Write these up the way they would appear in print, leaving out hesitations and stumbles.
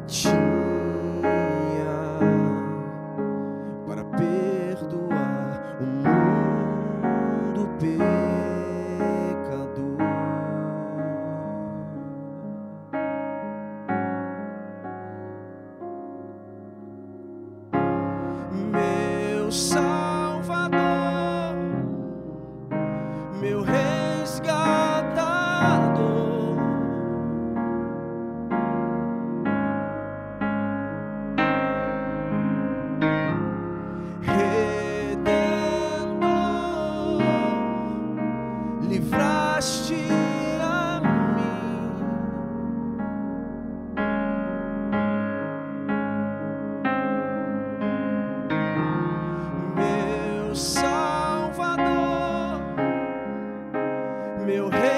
tinha para perdoar o mundo pecador. Meu Salvador, meu resgatador, Redentor, livraste a mim. Meu Salvador, meu resgatador,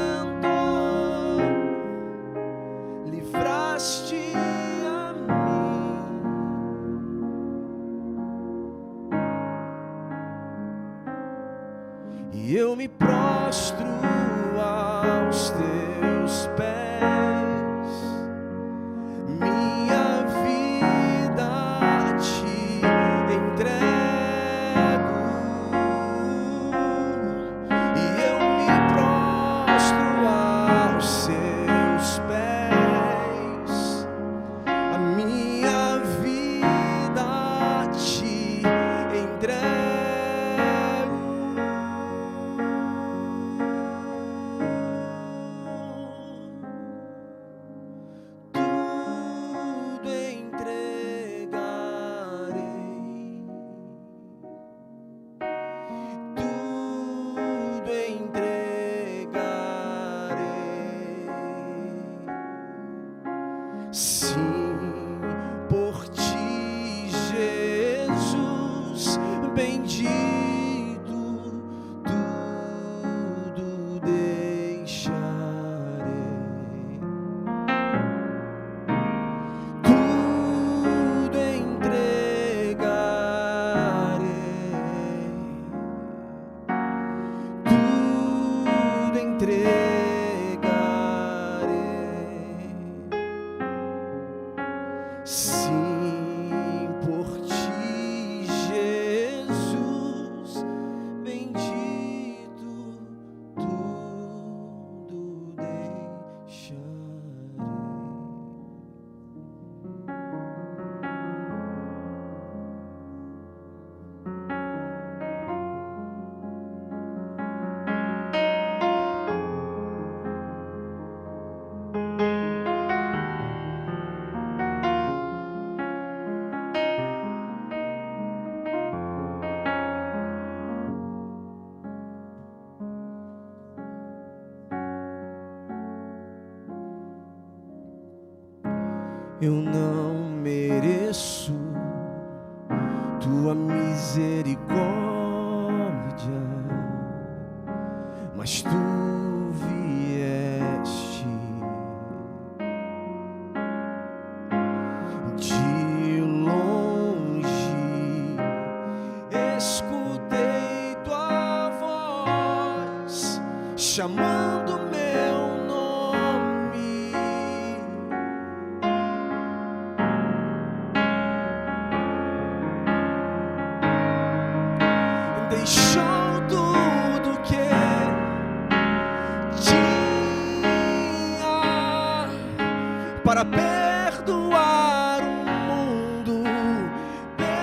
Redentor, livraste a mim. E eu me prostro aos teus pés, minha vida a ti entrego. E eu me prostro aos seus pés, a minha vida a ti entrego. Sim, por ti, Jesus, bendito, tudo deixarei, tudo entregarei, tudo entregarei. Sim, por ti, Jesus, bendito, tudo deixarei. Eu não mereço tua misericórdia, mas tu vieste de longe, escutei tua voz chamando meu nome. Deixou tudo que tinha para perdoar o mundo pecador.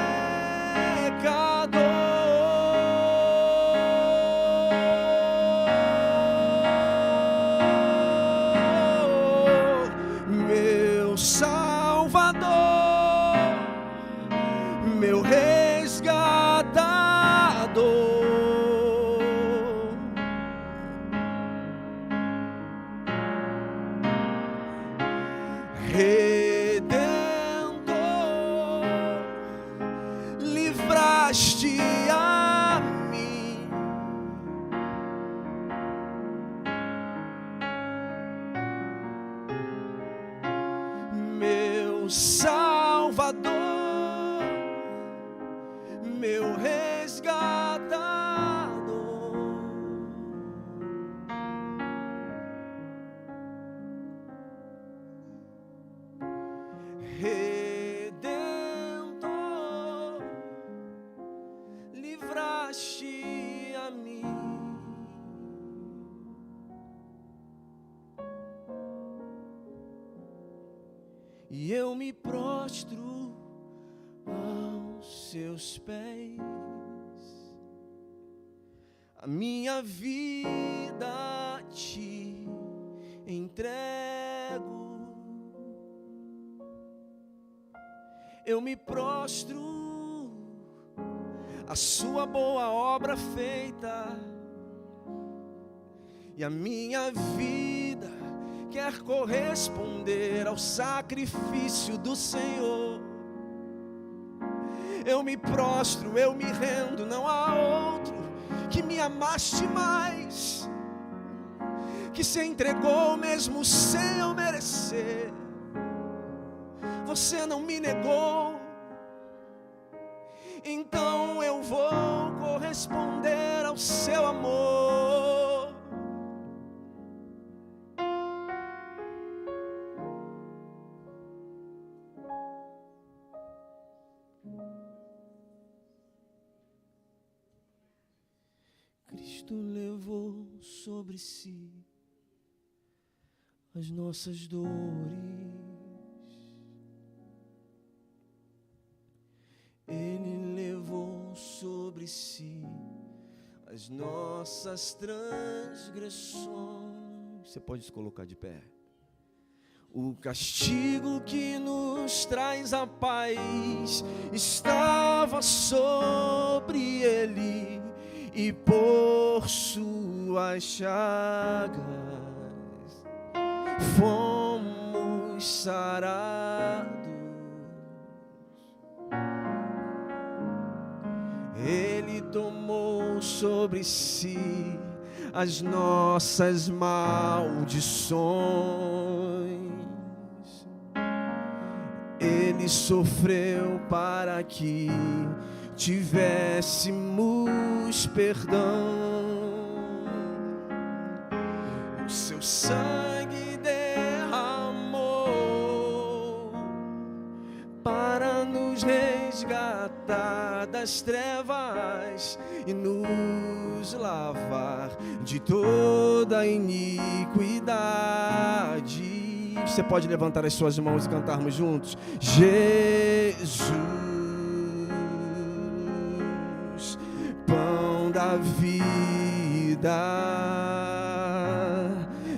Meu Salvador, meu resgatador, Redentor, livraste a mim. Meu Salvador, meu resgatador. Redentor, livraste a mim. E eu me prostro aos seus pés, a minha vida te entrego. Eu me prostro à sua boa obra feita, e a minha vida quer corresponder ao sacrifício do Senhor. Eu me prostro, eu me rendo, não há outro que me amaste mais, que se entregou mesmo sem eu merecer. Você não me negou, então eu vou corresponder ao seu amor. Cristo levou sobre si as nossas dores. Ele levou sobre si as nossas transgressões. Você pode se colocar de pé. O castigo que nos traz a paz estava sobre ele, e por suas chagas fomos sarados. Ele tomou sobre si as nossas maldições. Ele sofreu para que tivéssemos perdão. O seu sangue derramou para nos resgatar das trevas e nos lavar de toda iniquidade. Você pode levantar as suas mãos e cantarmos juntos. Jesus, pão da vida.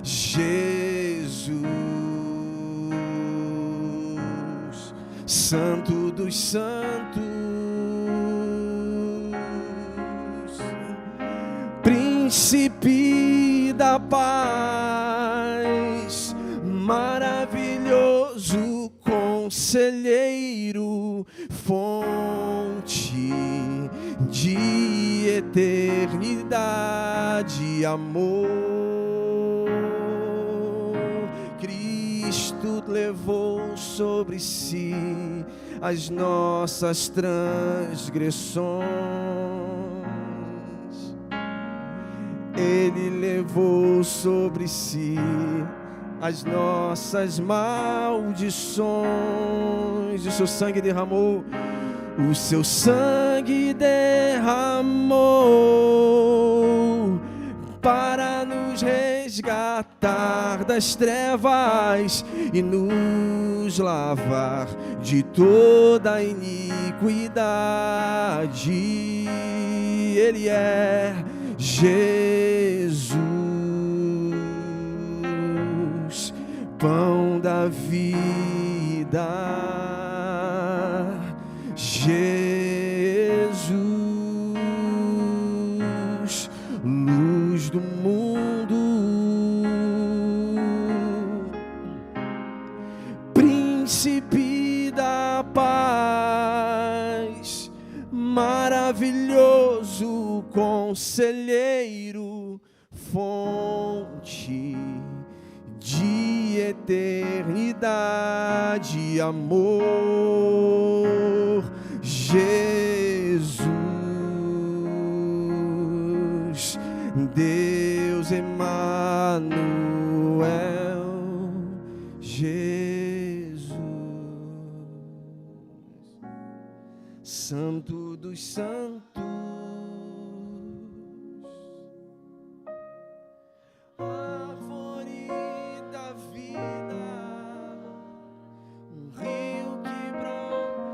Jesus, Santo dos santos, Príncipe da paz, maravilhoso conselheiro, fonte de eternidade, amor. Cristo levou sobre si as nossas transgressões. Ele levou sobre si as nossas maldições. O seu sangue derramou. O seu sangue derramou para nos resgatar das trevas e nos lavar de toda iniquidade. Ele é Jesus, pão da vida. Jesus, luz do mundo, Príncipe da paz, maravilhoso conselheiro, fonte de eternidade, amor. Jesus, Deus Emanuel, Jesus, Santo dos Santos, árvore da vida, um rio que brota.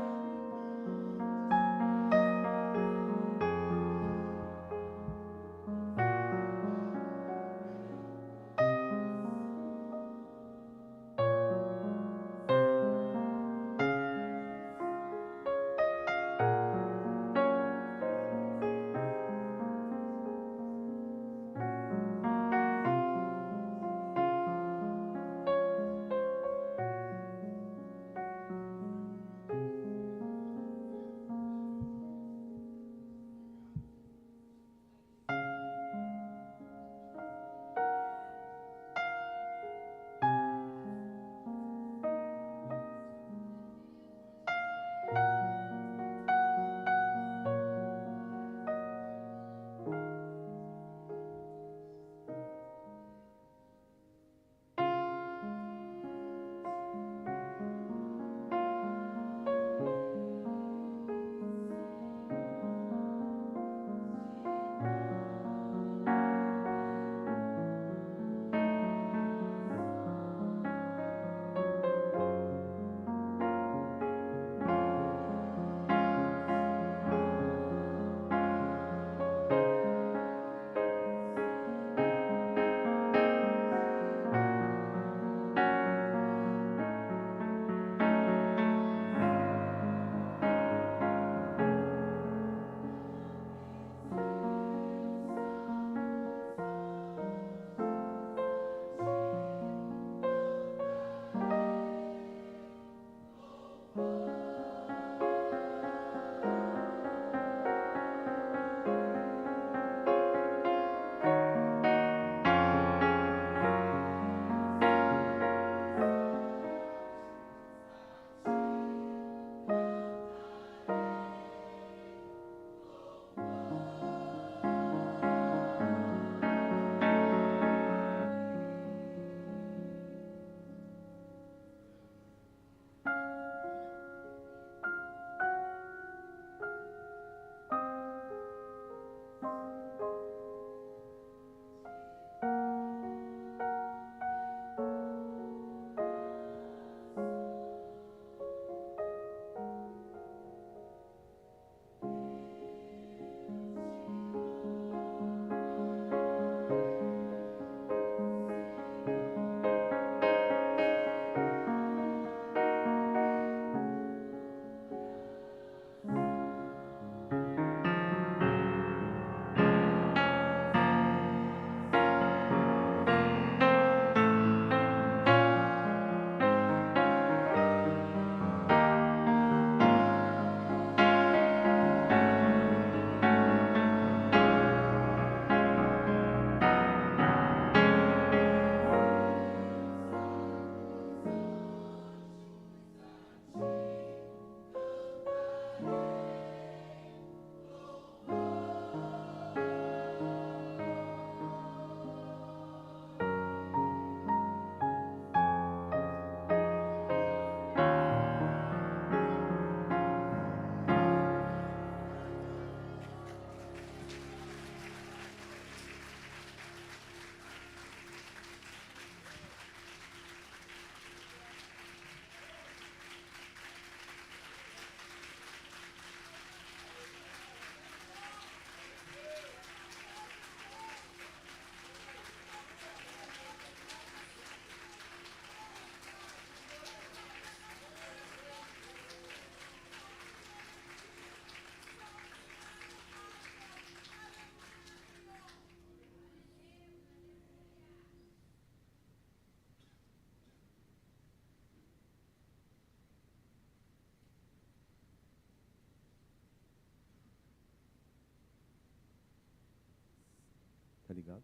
Tá ligado?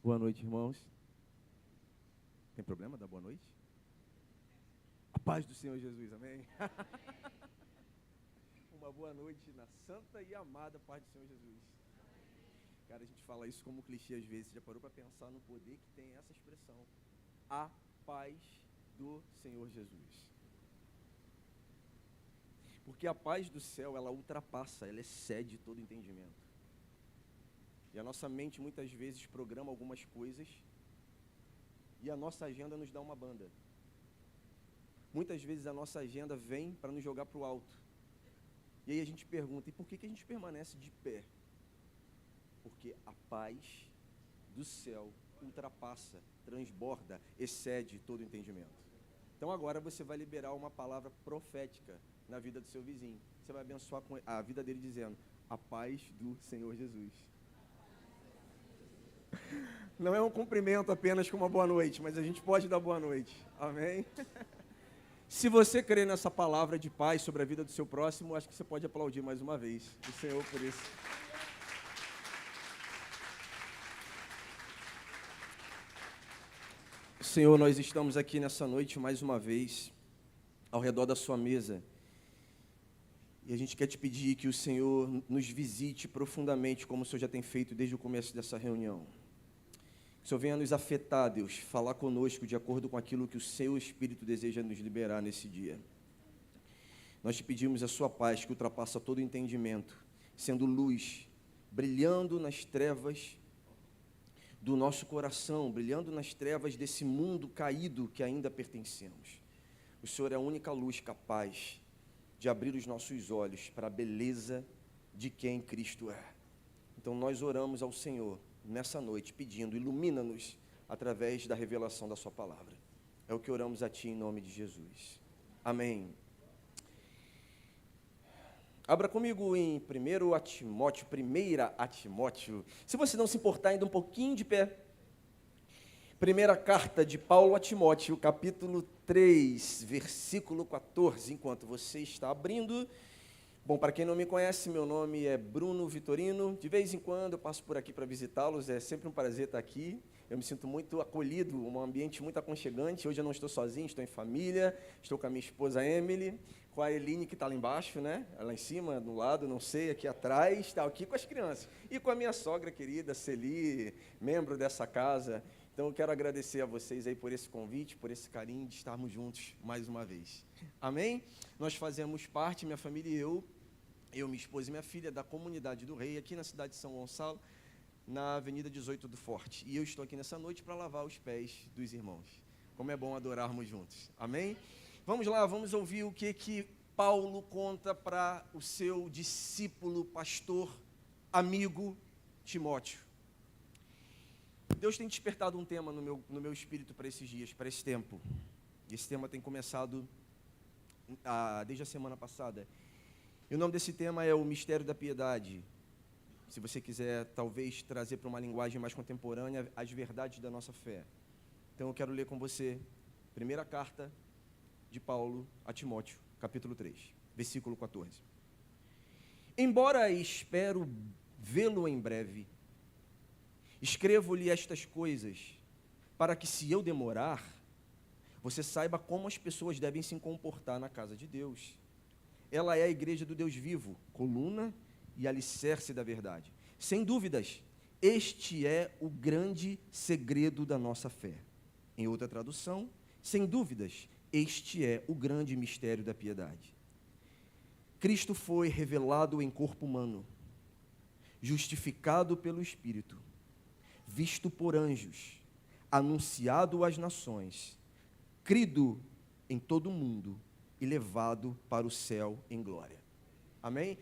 Boa noite, irmãos. Tem problema dar boa noite? A paz do Senhor Jesus, amém? Uma boa noite na santa e amada paz do Senhor Jesus. Cara, a gente fala isso como clichê às vezes. Você já parou para pensar no poder que tem essa expressão? A paz do Senhor Jesus. Porque a paz do céu, ela ultrapassa, ela excede todo entendimento. E a nossa mente muitas vezes programa algumas coisas e a nossa agenda nos dá uma banda. Muitas vezes a nossa agenda vem para nos jogar para o alto. E aí a gente pergunta, e por que a gente permanece de pé? Porque a paz do céu ultrapassa, transborda, excede todo entendimento. Então agora você vai liberar uma palavra profética na vida do seu vizinho. Você vai abençoar a vida dele dizendo, a paz do Senhor Jesus. Não é um cumprimento apenas com uma boa noite, mas a gente pode dar boa noite. Amém? Se você crê nessa palavra de paz sobre a vida do seu próximo, acho que você pode aplaudir mais uma vez o Senhor por isso. Senhor, nós estamos aqui nessa noite mais uma vez, ao redor da sua mesa. E a gente quer te pedir que o Senhor nos visite profundamente, como o Senhor já tem feito desde o começo dessa reunião. Que o Senhor venha nos afetar, Deus, falar conosco de acordo com aquilo que o seu Espírito deseja nos liberar nesse dia. Nós te pedimos a sua paz, que ultrapassa todo entendimento, sendo luz, brilhando nas trevas do nosso coração, brilhando nas trevas desse mundo caído que ainda pertencemos. O Senhor é a única luz capaz de abrir os nossos olhos para a beleza de quem Cristo é. Então nós oramos ao Senhor nessa noite, pedindo, ilumina-nos através da revelação da sua palavra. É o que oramos a Ti em nome de Jesus. Amém. Abra comigo em 1 Timóteo. Se você não se importar, ainda um pouquinho de pé. Primeira carta de Paulo a Timóteo, capítulo 3, versículo 14. Enquanto você está abrindo. Bom, para quem não me conhece, meu nome é Bruno Vitorino. De vez em quando eu passo por aqui para visitá-los, é sempre um prazer estar aqui. Eu me sinto muito acolhido, um ambiente muito aconchegante. Hoje eu não estou sozinho, estou em família, estou com a minha esposa Emily, com a Eline, que está lá embaixo, né? Lá em cima, do lado, não sei, aqui atrás, está aqui com as crianças. E com a minha sogra querida, Celi, membro dessa casa. Então eu quero agradecer a vocês aí por esse convite, por esse carinho de estarmos juntos mais uma vez. Amém? Nós fazemos parte, minha família e eu, minha esposa e minha filha, da Comunidade do Rei, aqui na cidade de São Gonçalo, na Avenida 18 do Forte. E eu estou aqui nessa noite para lavar os pés dos irmãos. Como é bom adorarmos juntos. Amém? Vamos lá, vamos ouvir o que Paulo conta para o seu discípulo, pastor, amigo Timóteo. Deus tem despertado um tema no meu espírito para esses dias, para esse tempo. Esse tema tem começado desde a semana passada. E o nome desse tema é o mistério da piedade. Se você quiser, talvez, trazer para uma linguagem mais contemporânea as verdades da nossa fé. Então, eu quero ler com você, primeira carta de Paulo a Timóteo, capítulo 3, versículo 14. Embora espero vê-lo em breve, escrevo-lhe estas coisas, para que, se eu demorar, você saiba como as pessoas devem se comportar na casa de Deus. Ela é a igreja do Deus vivo, coluna e alicerce da verdade. Sem dúvidas, este é o grande segredo da nossa fé. Em outra tradução, sem dúvidas, este é o grande mistério da piedade. Cristo foi revelado em corpo humano, justificado pelo Espírito, visto por anjos, anunciado às nações, crido em todo o mundo e levado para o céu em glória. Amém?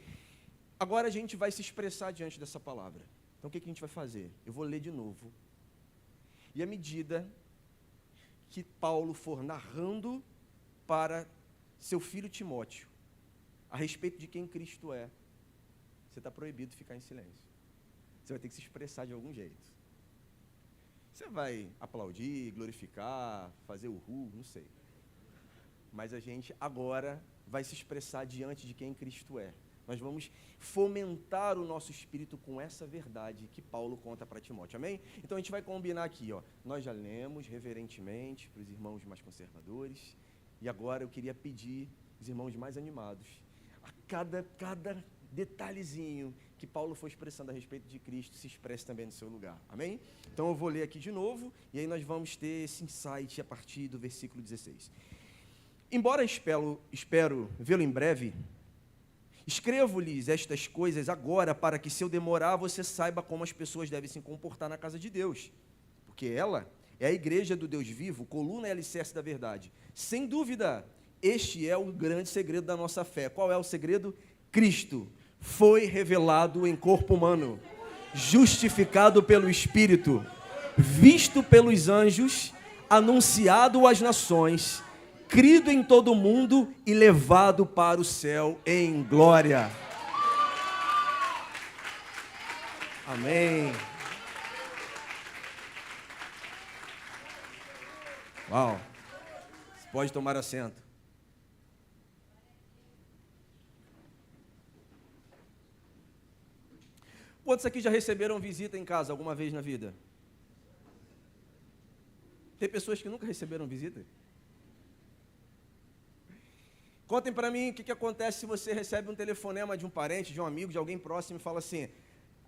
Agora a gente vai se expressar diante dessa palavra. Então o que a gente vai fazer? Eu vou ler de novo. E à medida que Paulo for narrando para seu filho Timóteo a respeito de quem Cristo é, você está proibido de ficar em silêncio. Você vai ter que se expressar de algum jeito. Você vai aplaudir, glorificar, fazer uhul, não sei. Mas a gente agora vai se expressar diante de quem Cristo é. Nós vamos fomentar o nosso espírito com essa verdade que Paulo conta para Timóteo, amém? Então a gente vai combinar aqui, ó. Nós já lemos reverentemente para os irmãos mais conservadores, e agora eu queria pedir os irmãos mais animados, a cada detalhezinho que Paulo foi expressando a respeito de Cristo se expresse também no seu lugar. Amém? Então eu vou ler aqui de novo, e aí nós vamos ter esse insight a partir do versículo 16. Embora espero vê-lo em breve, escrevo-lhes estas coisas agora para que, se eu demorar, você saiba como as pessoas devem se comportar na casa de Deus, porque ela é a igreja do Deus vivo, coluna e alicerce da verdade. Sem dúvida, este é o grande segredo da nossa fé. Qual é o segredo? Cristo foi revelado em corpo humano, justificado pelo Espírito, visto pelos anjos, anunciado às nações, crido em todo o mundo e levado para o céu em glória. Amém. Uau. Você pode tomar assento. Quantos aqui já receberam visita em casa alguma vez na vida? Tem pessoas que nunca receberam visita? Contem para mim o que acontece se você recebe um telefonema de um parente, de um amigo, de alguém próximo e fala assim: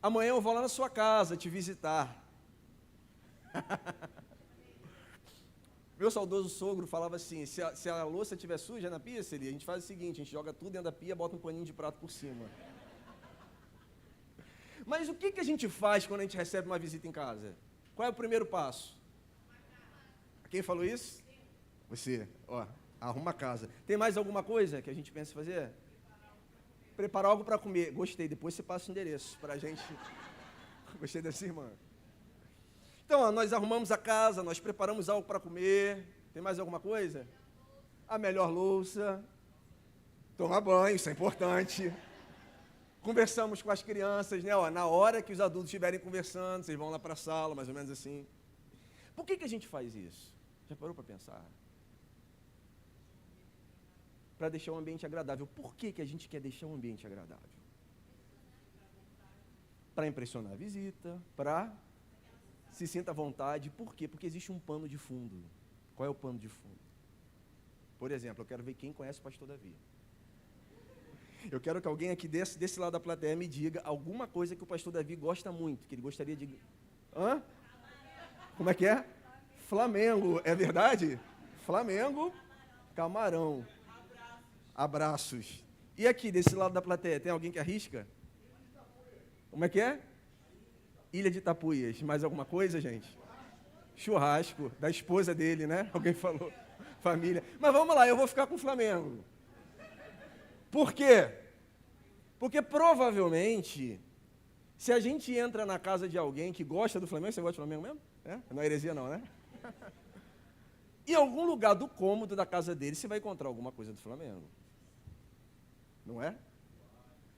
amanhã eu vou lá na sua casa te visitar. Meu saudoso sogro falava assim: se a louça estiver suja na pia, a gente faz o seguinte, a gente joga tudo dentro da pia, bota um paninho de prato por cima. Mas o que a gente faz quando a gente recebe uma visita em casa? Qual é o primeiro passo? Quem falou isso? Você. Ó, arruma a casa. Tem mais alguma coisa que a gente pensa em fazer? Preparar algo para comer. Gostei, depois você passa o endereço para a gente. Gostei dessa irmã. Então, ó, nós arrumamos a casa, nós preparamos algo para comer. Tem mais alguma coisa? A melhor louça. Tomar banho, isso é importante. Conversamos com as crianças, né? Ó, na hora que os adultos estiverem conversando, vocês vão lá para a sala, mais ou menos assim. Por que a gente faz isso? Já parou para pensar? Para deixar um ambiente agradável. Por que a gente quer deixar um ambiente agradável? Para impressionar a visita, para se sinta à vontade. Por quê? Porque existe um pano de fundo. Qual é o pano de fundo? Por exemplo, eu quero ver quem conhece o pastor Davi. Eu quero que alguém aqui desse lado da plateia me diga alguma coisa que o pastor Davi gosta muito, que ele gostaria de... Hã? Como é que é? Flamengo, é verdade? Flamengo, camarão. Abraços. E aqui, desse lado da plateia, tem alguém que arrisca? Como é que é? Ilha de Itapuias. Mais alguma coisa, gente? Churrasco, da esposa dele, né? Alguém falou. Família. Mas vamos lá, eu vou ficar com o Flamengo. Por quê? Porque provavelmente, se a gente entra na casa de alguém que gosta do Flamengo, você gosta do Flamengo mesmo? Não é heresia não, né? Em algum lugar do cômodo da casa dele, você vai encontrar alguma coisa do Flamengo. Não é?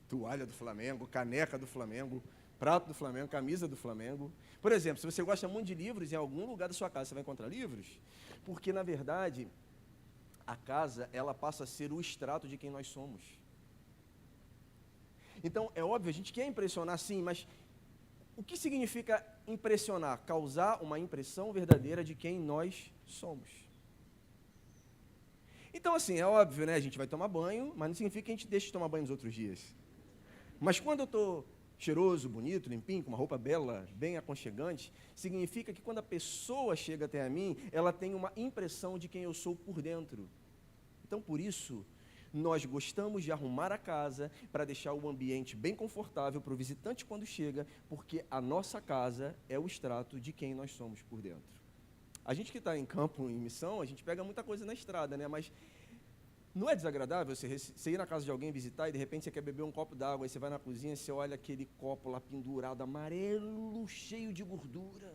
Toalha do Flamengo, caneca do Flamengo, prato do Flamengo, camisa do Flamengo. Por exemplo, se você gosta muito de livros, em algum lugar da sua casa você vai encontrar livros, porque, na verdade, a casa, ela passa a ser o extrato de quem nós somos. Então, é óbvio, a gente quer impressionar sim, mas o que significa impressionar? Causar uma impressão verdadeira de quem nós somos. Então, assim, é óbvio, né? A gente vai tomar banho, mas não significa que a gente deixe de tomar banho nos outros dias. Mas quando eu estou cheiroso, bonito, limpinho, com uma roupa bela, bem aconchegante, significa que quando a pessoa chega até a mim, ela tem uma impressão de quem eu sou por dentro. Então, por isso, nós gostamos de arrumar a casa para deixar o ambiente bem confortável para o visitante quando chega, porque a nossa casa é o extrato de quem nós somos por dentro. A gente que está em campo, em missão, a gente pega muita coisa na estrada, né? Mas não é desagradável você ir na casa de alguém visitar e de repente você quer beber um copo d'água, aí você vai na cozinha e você olha aquele copo lá pendurado, amarelo, cheio de gordura.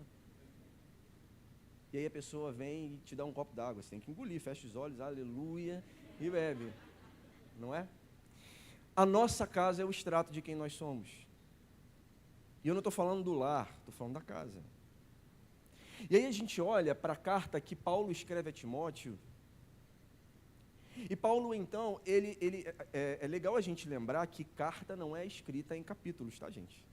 E aí a pessoa vem e te dá um copo d'água, você tem que engolir, fecha os olhos, aleluia, e bebe. Não é? A nossa casa é o extrato de quem nós somos. E eu não estou falando do lar, estou falando da casa. E aí a gente olha para a carta que Paulo escreve a Timóteo. E Paulo, então, é legal a gente lembrar que carta não é escrita em capítulos, tá, gente?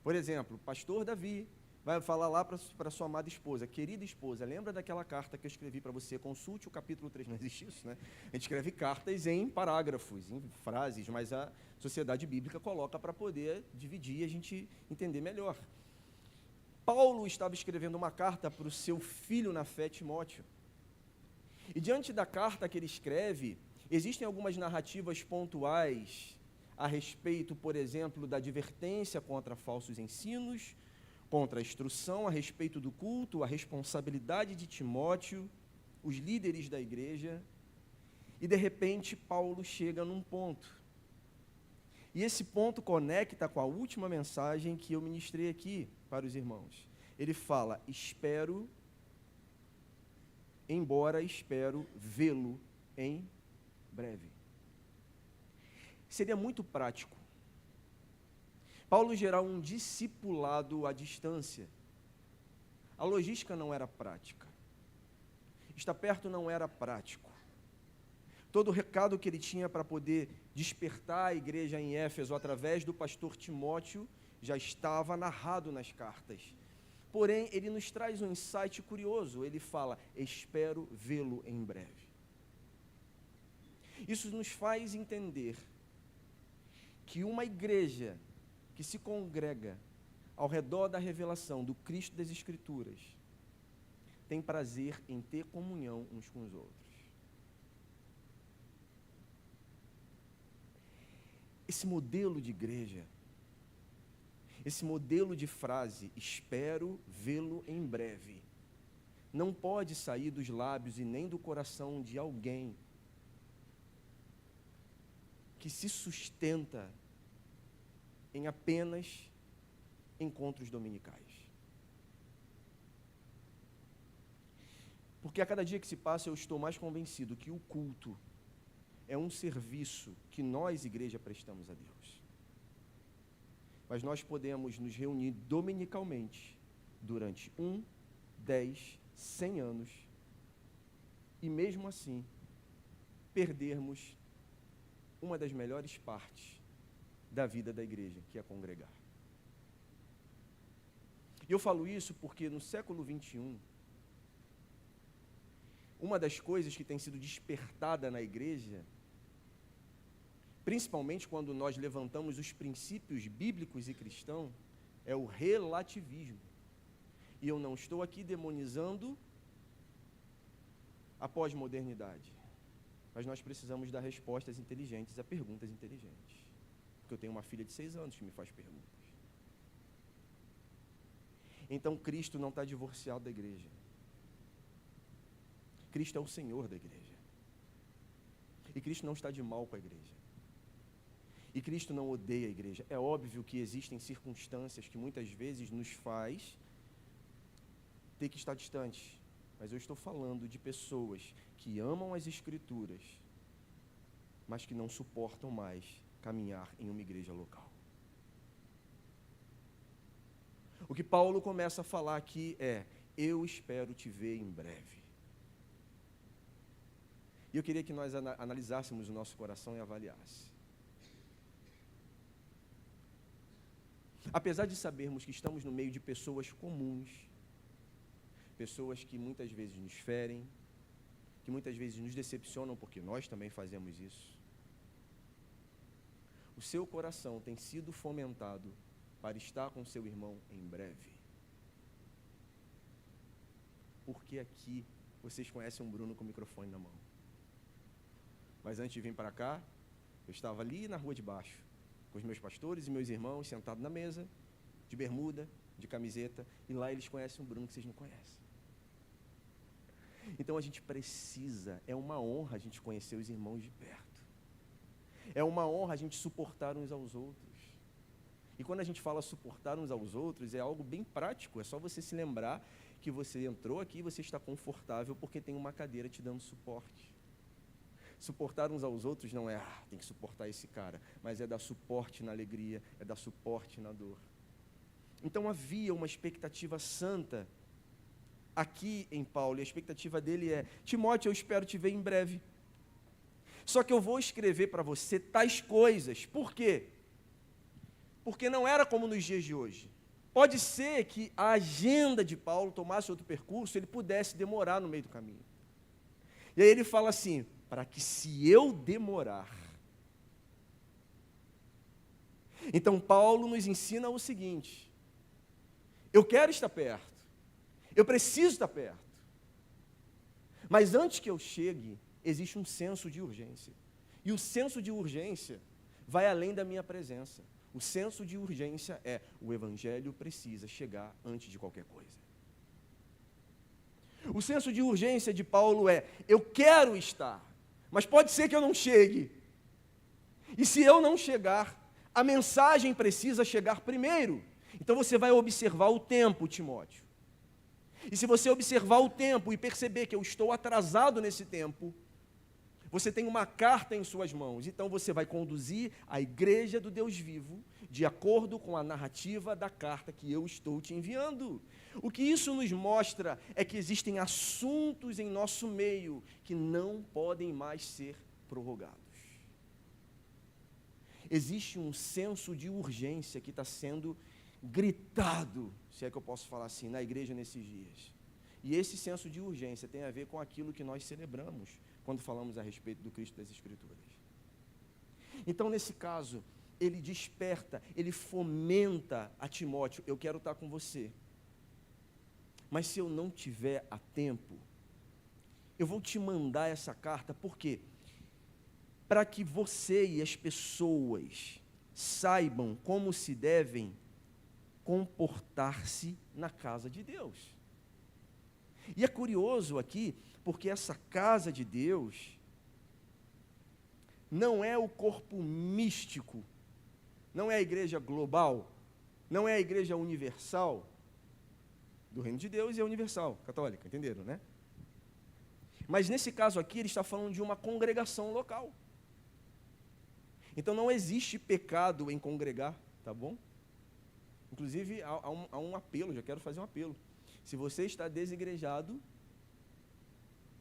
Por exemplo, pastor Davi, vai falar lá para sua amada esposa, querida esposa, lembra daquela carta que eu escrevi para você? Consulte o capítulo 3, não existe isso, né? A gente escreve cartas em parágrafos, em frases, mas a sociedade bíblica coloca para poder dividir e a gente entender melhor. Paulo estava escrevendo uma carta para o seu filho na fé, Timóteo. E diante da carta que ele escreve, existem algumas narrativas pontuais a respeito, por exemplo, da advertência contra falsos ensinos, contra a instrução a respeito do culto, a responsabilidade de Timóteo, os líderes da igreja, e de repente Paulo chega num ponto. E esse ponto conecta com a última mensagem que eu ministrei aqui para os irmãos. Ele fala, embora espero vê-lo em breve. Seria muito prático Paulo gerar um discipulado à distância. A logística não era prática. Estar perto não era prático. Todo o recado que ele tinha para poder despertar a igreja em Éfeso através do pastor Timóteo já estava narrado nas cartas. Porém, ele nos traz um insight curioso. Ele fala, espero vê-lo em breve. Isso nos faz entender que uma igreja que se congrega ao redor da revelação do Cristo das Escrituras tem prazer em ter comunhão uns com os outros. Esse modelo de igreja, esse modelo de frase, espero vê-lo em breve, não pode sair dos lábios e nem do coração de alguém que se sustenta em apenas encontros dominicais. Porque a cada dia que se passa eu estou mais convencido que o culto é um serviço que nós, igreja, prestamos a Deus. Mas nós podemos nos reunir dominicalmente durante 1, 10, 100 anos e mesmo assim perdermos uma das melhores partes da vida da igreja, que é congregar. E eu falo isso porque no século 21, uma das coisas que tem sido despertada na igreja, principalmente quando nós levantamos os princípios bíblicos e cristãos, é o relativismo. E eu não estou aqui demonizando a pós-modernidade, mas nós precisamos dar respostas inteligentes a perguntas inteligentes. Porque eu tenho uma filha de 6 anos que me faz perguntas. Então, Cristo não está divorciado da igreja. Cristo é o Senhor da igreja. E Cristo não está de mal com a igreja. E Cristo não odeia a igreja. É óbvio que existem circunstâncias que muitas vezes nos faz ter que estar distantes. Mas eu estou falando de pessoas que amam as Escrituras, mas que não suportam mais caminhar em uma igreja local. O que Paulo começa a falar aqui é, eu espero te ver em breve. E eu queria que nós analisássemos o nosso coração e avaliássemos. Apesar de sabermos que estamos no meio de pessoas comuns, pessoas que muitas vezes nos ferem, que muitas vezes nos decepcionam, porque nós também fazemos isso, o seu coração tem sido fomentado para estar com seu irmão em breve. Porque aqui vocês conhecem um Bruno com o microfone na mão. Mas antes de vir para cá, eu estava ali na rua de baixo, com os meus pastores e meus irmãos, sentados na mesa, de bermuda, de camiseta, e lá eles conhecem um Bruno que vocês não conhecem. Então a gente precisa, é uma honra a gente conhecer os irmãos de perto. É uma honra a gente suportar uns aos outros. E quando a gente fala suportar uns aos outros, é algo bem prático. É só você se lembrar que você entrou aqui e você está confortável porque tem uma cadeira te dando suporte. Suportar uns aos outros não é, tem que suportar esse cara, mas é dar suporte na alegria, é dar suporte na dor. Então havia uma expectativa santa aqui em Paulo, e a expectativa dele é, Timóteo, eu espero te ver em breve. Só que eu vou escrever para você tais coisas. Por quê? Porque não era como nos dias de hoje. Pode ser que a agenda de Paulo tomasse outro percurso, ele pudesse demorar no meio do caminho. E aí ele fala assim, para que se eu demorar. Então Paulo nos ensina o seguinte, eu quero estar perto, eu preciso estar perto, mas antes que eu chegue, existe um senso de urgência. E o senso de urgência vai além da minha presença. O senso de urgência é, o evangelho precisa chegar antes de qualquer coisa. O senso de urgência de Paulo é, eu quero estar, mas pode ser que eu não chegue. E se eu não chegar, a mensagem precisa chegar primeiro. Então você vai observar o tempo, Timóteo. E se você observar o tempo e perceber que eu estou atrasado nesse tempo, você tem uma carta em suas mãos, então você vai conduzir a igreja do Deus vivo de acordo com a narrativa da carta que eu estou te enviando. O que isso nos mostra é que existem assuntos em nosso meio que não podem mais ser prorrogados. Existe um senso de urgência que está sendo gritado, se é que eu posso falar assim, na igreja nesses dias. E esse senso de urgência tem a ver com aquilo que nós celebramos quando falamos a respeito do Cristo das Escrituras. Então, nesse caso, ele desperta, ele fomenta a Timóteo, eu quero estar com você. Mas se eu não tiver a tempo, eu vou te mandar essa carta, por quê? Para que você e as pessoas saibam como se devem comportar-se na casa de Deus. E é curioso aqui, porque essa casa de Deus não é o corpo místico, não é a igreja global, não é a igreja universal do reino de Deus e é universal, católica, entenderam, né? Mas nesse caso aqui, ele está falando de uma congregação local. Então não existe pecado em congregar, tá bom? Inclusive, há um apelo, já quero fazer um apelo. Se você está desigrejado,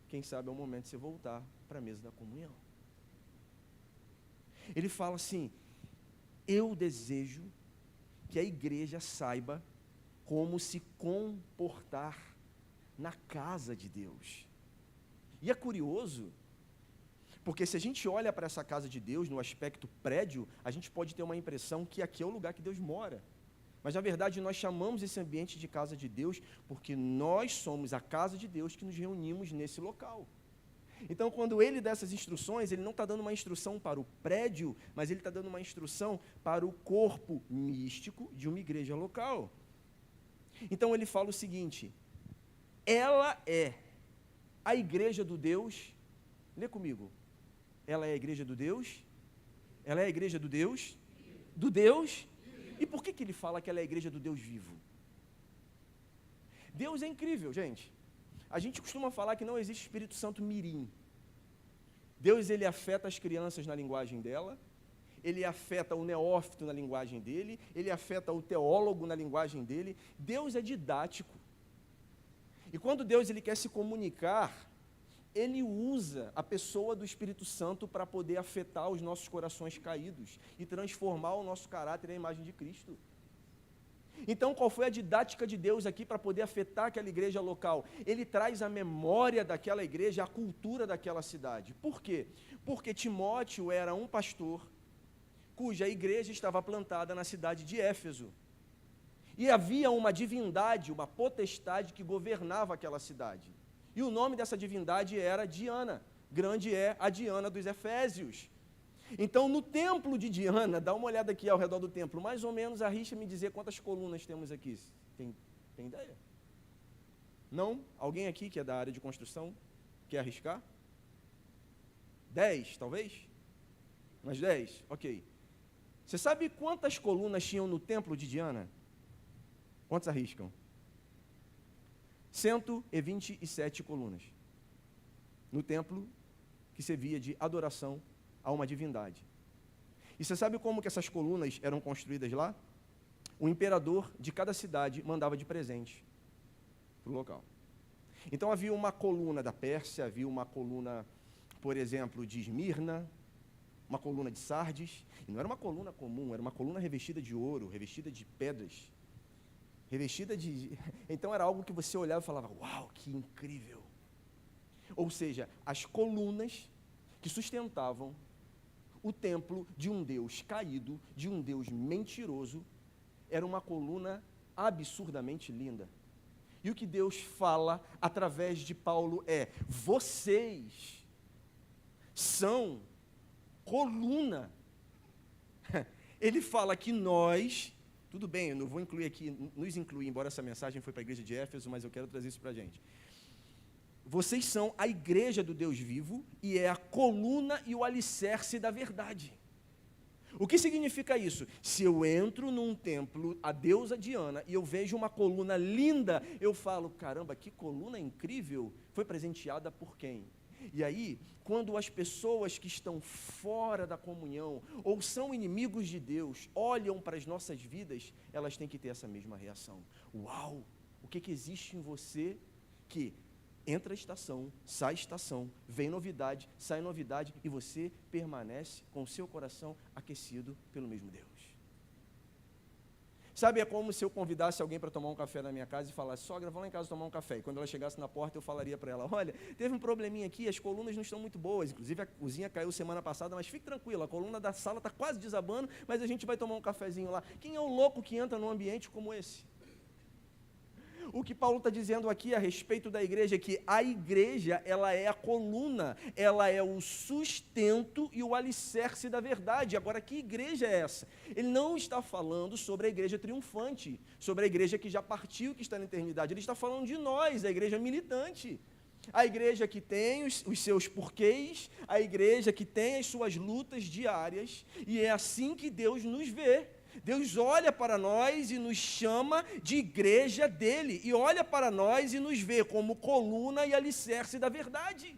quem sabe é o momento de você voltar para a mesa da comunhão. Ele fala assim, eu desejo que a igreja saiba como se comportar na casa de Deus. E é curioso, porque se a gente olha para essa casa de Deus no aspecto prédio, a gente pode ter uma impressão que aqui é o lugar que Deus mora. Mas, na verdade, nós chamamos esse ambiente de casa de Deus porque nós somos a casa de Deus que nos reunimos nesse local. Então, quando ele dá essas instruções, ele não está dando uma instrução para o prédio, mas ele está dando uma instrução para o corpo místico de uma igreja local. Então, ele fala o seguinte, ela é a igreja do Deus, lê comigo, ela é a igreja do Deus? Ela é a igreja do Deus? Do Deus? E por que ele fala que ela é a igreja do Deus vivo? Deus é incrível, gente. A gente costuma falar que não existe Espírito Santo mirim. Deus, ele afeta as crianças na linguagem dela, ele afeta o neófito na linguagem dele, ele afeta o teólogo na linguagem dele. Deus é didático. E quando Deus ele quer se comunicar, ele usa a pessoa do Espírito Santo para poder afetar os nossos corações caídos e transformar o nosso caráter à imagem de Cristo. Então, qual foi a didática de Deus aqui para poder afetar aquela igreja local? Ele traz a memória daquela igreja, a cultura daquela cidade. Por quê? Porque Timóteo era um pastor cuja igreja estava plantada na cidade de Éfeso. E havia uma divindade, uma potestade que governava aquela cidade. E o nome dessa divindade era Diana. Grande é a Diana dos Efésios. Então, no templo de Diana, dá uma olhada aqui ao redor do templo, mais ou menos, arrisca me dizer quantas colunas temos aqui. Tem ideia? Não? Alguém aqui que é da área de construção quer arriscar? 10, talvez? Umas 10? Ok. Você sabe quantas colunas tinham no templo de Diana? Quantos arriscam? 127 colunas. No templo que servia de adoração a uma divindade. E você sabe como que essas colunas eram construídas lá? O imperador de cada cidade mandava de presente para o local. Então havia uma coluna da Pérsia, havia uma coluna, por exemplo, de Esmirna, uma coluna de Sardes, e não era uma coluna comum, era uma coluna revestida de ouro, revestida de pedras. Revestida de... Então era algo que você olhava e falava, uau, que incrível. Ou seja, as colunas que sustentavam o templo de um Deus caído, de um Deus mentiroso, era uma coluna absurdamente linda. E o que Deus fala através de Paulo é: vocês são coluna. Ele fala que nós, tudo bem, eu não vou incluir aqui, nos incluir, embora essa mensagem foi para a igreja de Éfeso, mas eu quero trazer isso para a gente. Vocês são a igreja do Deus vivo e é a coluna e o alicerce da verdade. O que significa isso? Se eu entro num templo, a deusa Diana, e eu vejo uma coluna linda, eu falo, caramba, que coluna incrível, foi presenteada por quem? E aí, quando as pessoas que estão fora da comunhão, ou são inimigos de Deus, olham para as nossas vidas, elas têm que ter essa mesma reação. Uau, o que existe em você que entra a estação, sai estação, vem novidade, sai novidade, e você permanece com o seu coração aquecido pelo mesmo Deus. Sabe, é como se eu convidasse alguém para tomar um café na minha casa e falasse, sogra, vamos lá em casa tomar um café. E quando ela chegasse na porta, eu falaria para ela, olha, teve um probleminha aqui, as colunas não estão muito boas, inclusive a cozinha caiu semana passada, mas fique tranquila, a coluna da sala está quase desabando, mas a gente vai tomar um cafezinho lá. Quem é o louco que entra num ambiente como esse? O que Paulo está dizendo aqui a respeito da igreja é que a igreja, ela é a coluna, ela é o sustento e o alicerce da verdade. Agora, que igreja é essa? Ele não está falando sobre a igreja triunfante, sobre a igreja que já partiu, que está na eternidade. Ele está falando de nós, a igreja militante. A igreja que tem os seus porquês, a igreja que tem as suas lutas diárias, e é assim que Deus nos vê. Deus olha para nós e nos chama de igreja dele, e olha para nós e nos vê como coluna e alicerce da verdade.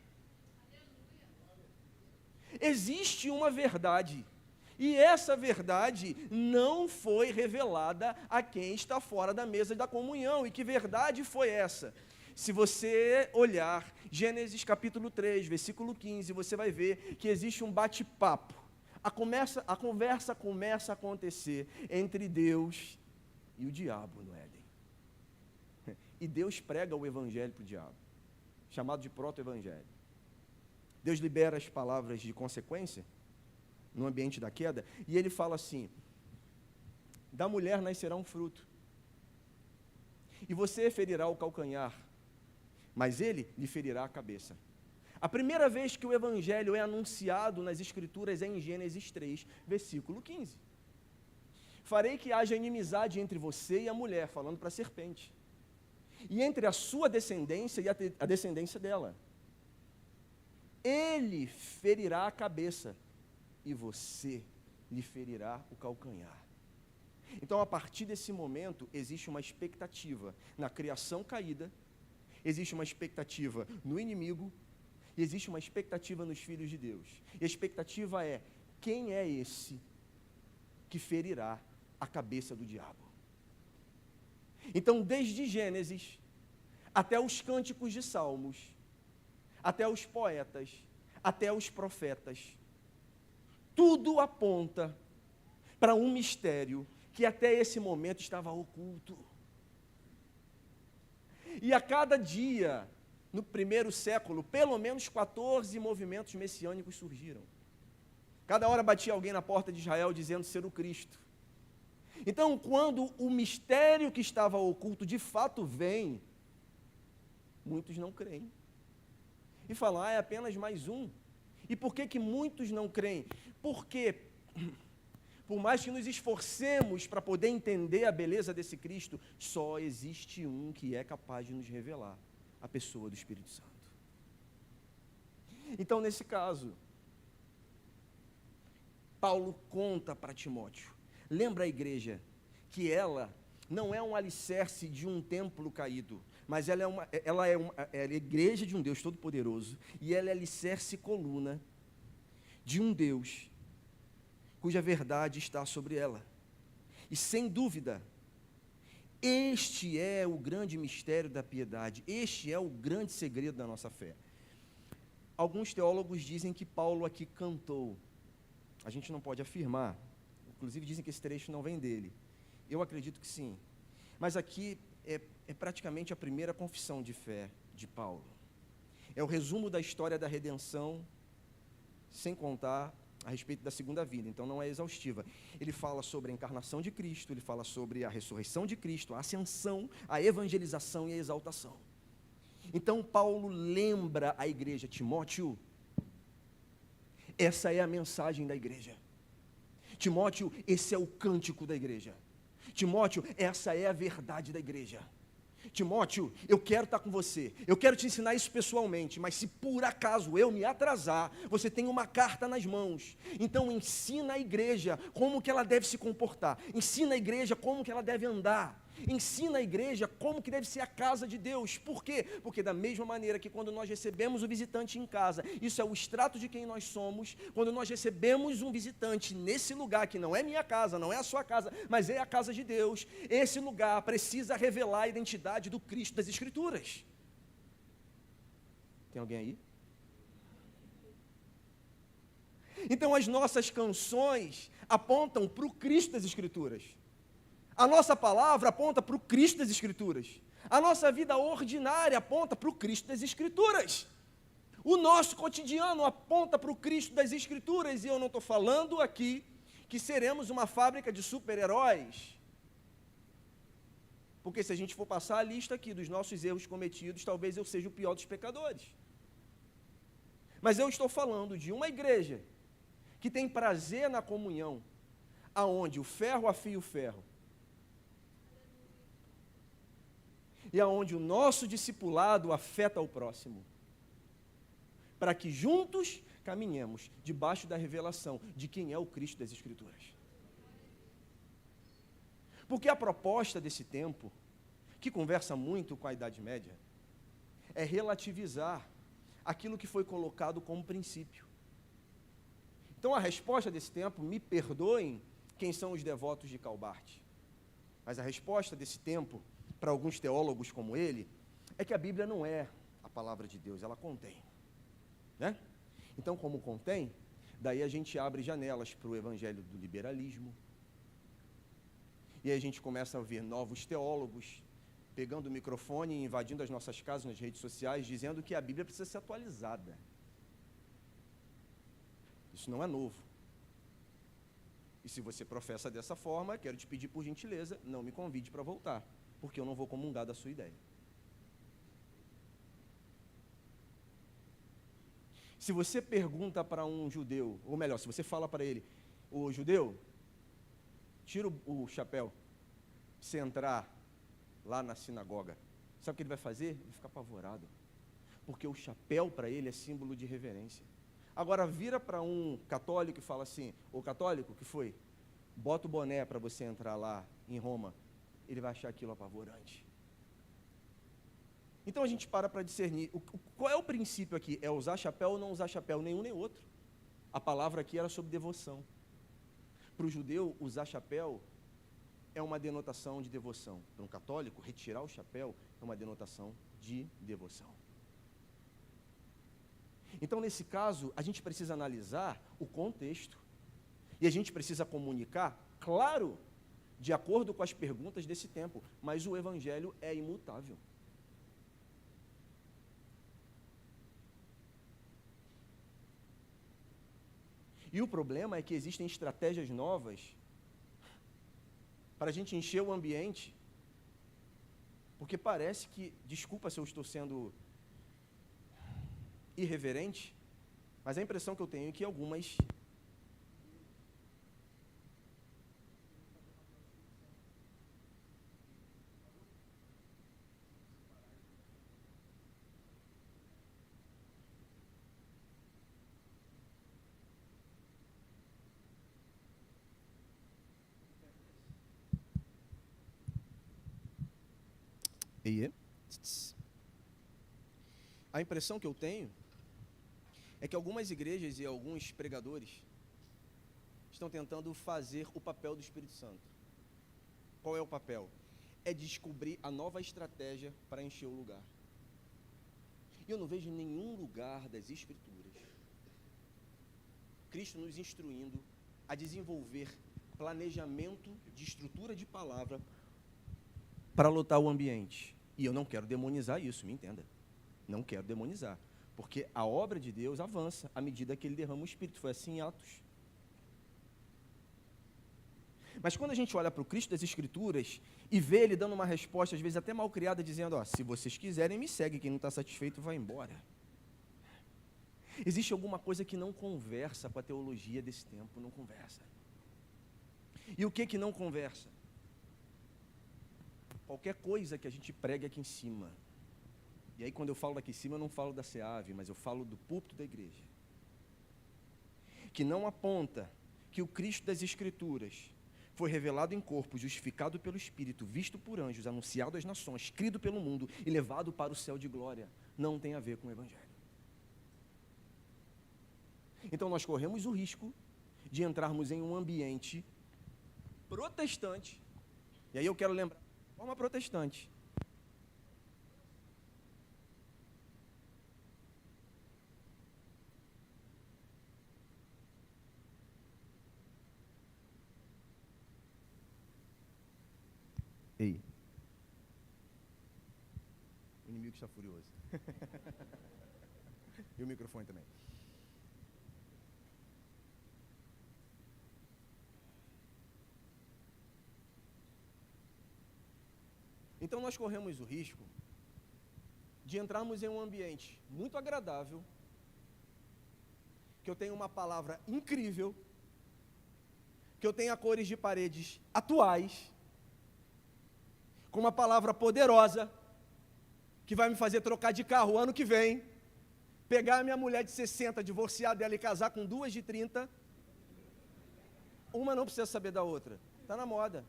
Existe uma verdade, e essa verdade não foi revelada a quem está fora da mesa da comunhão. E que verdade foi essa? Se você olhar Gênesis capítulo 3, versículo 15, você vai ver que existe um bate-papo. A conversa começa a acontecer entre Deus e o diabo no Éden. E Deus prega o evangelho para o diabo, chamado de proto-evangelho. Deus libera as palavras de consequência no ambiente da queda, e ele fala assim, da mulher nascerá um fruto, e você ferirá o calcanhar, mas ele lhe ferirá a cabeça. A primeira vez que o evangelho é anunciado nas escrituras é em Gênesis 3, versículo 15. Farei que haja inimizade entre você e a mulher, falando para a serpente, e entre a sua descendência e a descendência dela. Ele ferirá a cabeça, e você lhe ferirá o calcanhar. Então, a partir desse momento, existe uma expectativa na criação caída, existe uma expectativa no inimigo, e existe uma expectativa nos filhos de Deus. E a expectativa é, quem é esse que ferirá a cabeça do diabo? Então, desde Gênesis, até os cânticos de Salmos, até os poetas, até os profetas, tudo aponta para um mistério que até esse momento estava oculto. E a cada dia, no primeiro século, pelo menos 14 movimentos messiânicos surgiram. Cada hora batia alguém na porta de Israel dizendo ser o Cristo. Então, quando o mistério que estava oculto de fato vem, muitos não creem. E falam, é apenas mais um. E por que muitos não creem? Porque, por mais que nos esforcemos para poder entender a beleza desse Cristo, só existe um que é capaz de nos revelar. A pessoa do Espírito Santo. Então, nesse caso, Paulo conta para Timóteo, lembra a igreja, que ela não é um alicerce de um templo caído, mas ela é a igreja de um Deus Todo-Poderoso, e ela é alicerce e coluna de um Deus, cuja verdade está sobre ela. E sem dúvida, este é o grande mistério da piedade, este é o grande segredo da nossa fé. Alguns teólogos dizem que Paulo aqui cantou, a gente não pode afirmar, inclusive dizem que esse trecho não vem dele, eu acredito que sim, Mas aqui é praticamente a primeira confissão de fé de Paulo. É o resumo da história da redenção, sem contar a respeito da segunda vinda, então não é exaustiva. Ele fala sobre a encarnação de Cristo, ele fala sobre a ressurreição de Cristo, a ascensão, a evangelização e a exaltação. Então Paulo lembra a igreja: Timóteo, essa é a mensagem da igreja. Timóteo, esse é o cântico da igreja. Timóteo, essa é a verdade da igreja. Timóteo, eu quero estar com você, eu quero te ensinar isso pessoalmente, mas se por acaso eu me atrasar, você tem uma carta nas mãos. Então ensina a igreja como que ela deve se comportar, ensina a igreja como que ela deve andar, ensina a igreja como que deve ser a casa de Deus. Por quê? Porque da mesma maneira que quando nós recebemos o visitante em casa, isso é o extrato de quem nós somos. Quando nós recebemos um visitante nesse lugar, que não é minha casa, não é a sua casa, mas é a casa de Deus, esse lugar precisa revelar a identidade do Cristo das Escrituras. Tem alguém aí? Então as nossas canções apontam para o Cristo das Escrituras. A nossa palavra aponta para o Cristo das Escrituras. A nossa vida ordinária aponta para o Cristo das Escrituras. O nosso cotidiano aponta para o Cristo das Escrituras. E eu não estou falando aqui que seremos uma fábrica de super-heróis. Porque se a gente for passar a lista aqui dos nossos erros cometidos, talvez eu seja o pior dos pecadores. Mas eu estou falando de uma igreja que tem prazer na comunhão, aonde o ferro afia o ferro, e aonde o nosso discipulado afeta o próximo, para que juntos caminhemos debaixo da revelação de quem é o Cristo das Escrituras. Porque a proposta desse tempo, que conversa muito com a Idade Média, é relativizar aquilo que foi colocado como princípio. Então a resposta desse tempo, me perdoem quem são os devotos de Calbart, mas a resposta desse tempo, para alguns teólogos como ele, é que a Bíblia não é a palavra de Deus, ela contém, né? Então, como contém, daí a gente abre janelas para o evangelho do liberalismo, e aí a gente começa a ver novos teólogos pegando o microfone e invadindo as nossas casas nas redes sociais, dizendo que a Bíblia precisa ser atualizada. Isso não é novo. E se você professa dessa forma, quero te pedir por gentileza, não me convide para voltar, porque eu não vou comungar da sua ideia. Se você pergunta para um judeu, ou melhor, se você fala para ele: ô judeu, tira o chapéu, você entrar lá na sinagoga, sabe o que ele vai fazer? Ele vai ficar apavorado, porque o chapéu para ele é símbolo de reverência. Agora vira para um católico e fala assim: ô católico, que foi? Bota o boné para você entrar lá em Roma. Ele vai achar aquilo apavorante. Então a gente para discernir, qual é o princípio aqui? É usar chapéu ou não usar chapéu? Nenhum nem outro. A palavra aqui era sobre devoção. Para o judeu, usar chapéu é uma denotação de devoção. Para um católico, retirar o chapéu é uma denotação de devoção. Então, nesse caso, a gente precisa analisar o contexto. E a gente precisa comunicar, claro, de acordo com as perguntas desse tempo, mas o evangelho é imutável. E o problema é que existem estratégias novas para a gente encher o ambiente, porque parece que, desculpa se eu estou sendo irreverente, mas a impressão que eu tenho é que algumas a impressão que eu tenho é que algumas igrejas e alguns pregadores estão tentando fazer o papel do Espírito Santo. Qual é o papel? É descobrir a nova estratégia para encher o lugar. E eu não vejo em nenhum lugar das Escrituras Cristo nos instruindo a desenvolver planejamento de estrutura de palavra para lotar o ambiente. E eu não quero demonizar isso, me entenda. Não quero demonizar. Porque a obra de Deus avança à medida que Ele derrama o Espírito. Foi assim em Atos. Mas quando a gente olha para o Cristo das Escrituras e vê Ele dando uma resposta, às vezes até mal criada, dizendo, ó, se vocês quiserem, me segue, quem não está satisfeito vai embora. Existe alguma coisa que não conversa com a teologia desse tempo, não conversa. E o que não conversa? Qualquer coisa que a gente pregue aqui em cima. E aí quando eu falo daqui em cima, eu não falo da SEAV, mas eu falo do púlpito da igreja. Que não aponta que o Cristo das Escrituras foi revelado em corpo, justificado pelo Espírito, visto por anjos, anunciado às nações, crido pelo mundo e levado para o céu de glória, não tem a ver com o Evangelho. Então nós corremos o risco de entrarmos em um ambiente protestante, e aí eu quero lembrar, forma protestante. Ei. O inimigo está furioso. E o microfone também. Então nós corremos o risco de entrarmos em um ambiente muito agradável, que eu tenho uma palavra incrível, que eu tenha cores de paredes atuais, com uma palavra poderosa, que vai me fazer trocar de carro o ano que vem, pegar a minha mulher de 60, divorciar dela e casar com duas de 30, uma não precisa saber da outra, está na moda.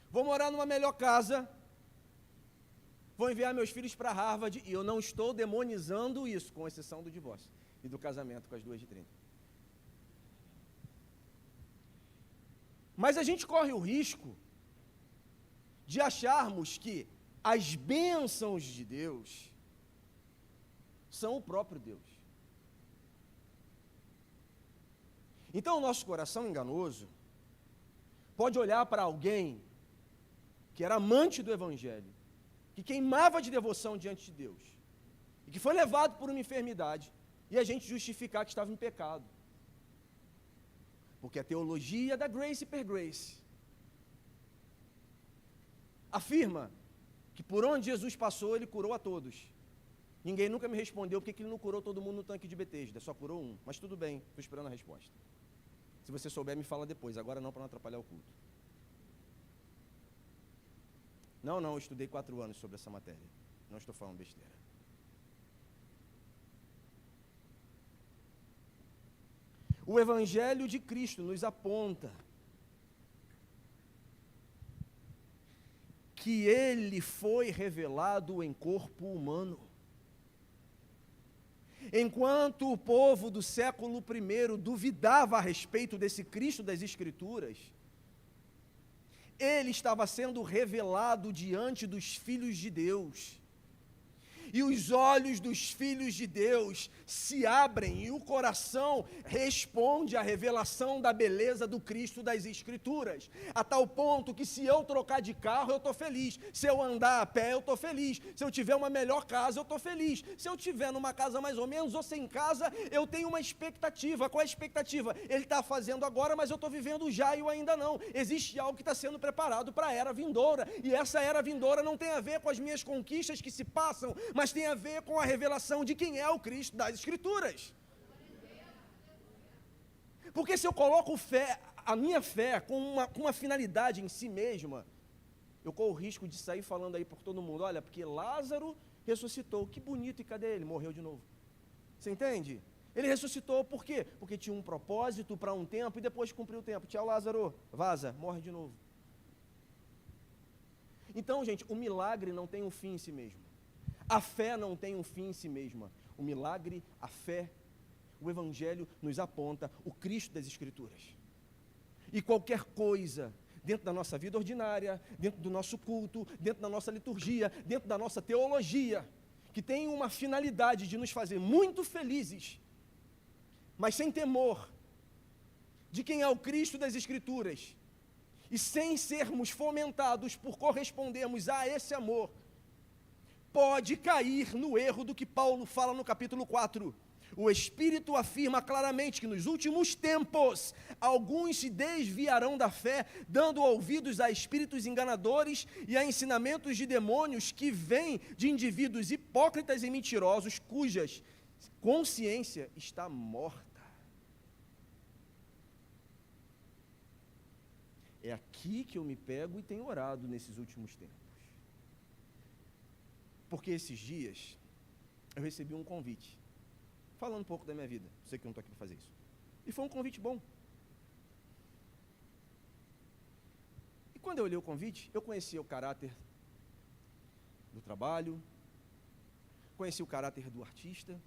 Vou morar numa melhor casa, vou enviar meus filhos para Harvard, e eu não estou demonizando isso, com exceção do divórcio e do casamento com as duas de 30. Mas a gente corre o risco de acharmos que as bênçãos de Deus são o próprio Deus. Então o nosso coração enganoso pode olhar para alguém que era amante do Evangelho, que queimava de devoção diante de Deus, e que foi levado por uma enfermidade, e a gente justificar que estava em pecado. Porque a teologia da grace per grace afirma que por onde Jesus passou, Ele curou a todos. Ninguém nunca me respondeu porque Ele não curou todo mundo no tanque de Betesda, só curou um. Mas tudo bem, estou esperando a resposta. Se você souber, me fala depois, agora não, para não atrapalhar o culto. Não, eu estudei 4 anos sobre essa matéria. Não estou falando besteira. O Evangelho de Cristo nos aponta que Ele foi revelado em corpo humano. Enquanto o povo do século I duvidava a respeito desse Cristo das Escrituras, Ele estava sendo revelado diante dos filhos de Deus. E os olhos dos filhos de Deus se abrem e o coração responde à revelação da beleza do Cristo das Escrituras, a tal ponto que se eu trocar de carro eu estou feliz, se eu andar a pé eu estou feliz, se eu tiver uma melhor casa eu estou feliz, se eu tiver numa casa mais ou menos ou sem casa, eu tenho uma expectativa. Qual é a expectativa? Ele está fazendo agora, mas eu estou vivendo já e eu ainda não. Existe algo que está sendo preparado para a era vindoura, e essa era vindoura não tem a ver com as minhas conquistas que se passam, mas tem a ver com a revelação de quem é o Cristo das Escrituras. Porque se eu coloco a minha fé com uma finalidade em si mesma, eu corro o risco de sair falando aí por todo mundo, olha, porque Lázaro ressuscitou, que bonito, e cadê ele? Morreu de novo. Você entende? Ele ressuscitou por quê? Porque tinha um propósito para um tempo e depois cumpriu o tempo. Tchau, Lázaro, vaza, morre de novo. Então, gente, o milagre não tem um fim em si mesmo. A fé não tem um fim em si mesma. O milagre, a fé, o Evangelho nos aponta o Cristo das Escrituras. E qualquer coisa dentro da nossa vida ordinária, dentro do nosso culto, dentro da nossa liturgia, dentro da nossa teologia, que tem uma finalidade de nos fazer muito felizes, mas sem temor de quem é o Cristo das Escrituras, e sem sermos fomentados por correspondermos a esse amor, pode cair no erro do que Paulo fala no capítulo 4. O Espírito afirma claramente que nos últimos tempos, alguns se desviarão da fé, dando ouvidos a espíritos enganadores e a ensinamentos de demônios que vêm de indivíduos hipócritas e mentirosos, cujas consciência está morta. É aqui que eu me pego e tenho orado nesses últimos tempos. Porque esses dias eu recebi um convite, falando um pouco da minha vida. Sei que eu não estou aqui para fazer isso. E foi um convite bom. E quando eu olhei o convite, eu conheci o caráter do trabalho, conheci o caráter do artista.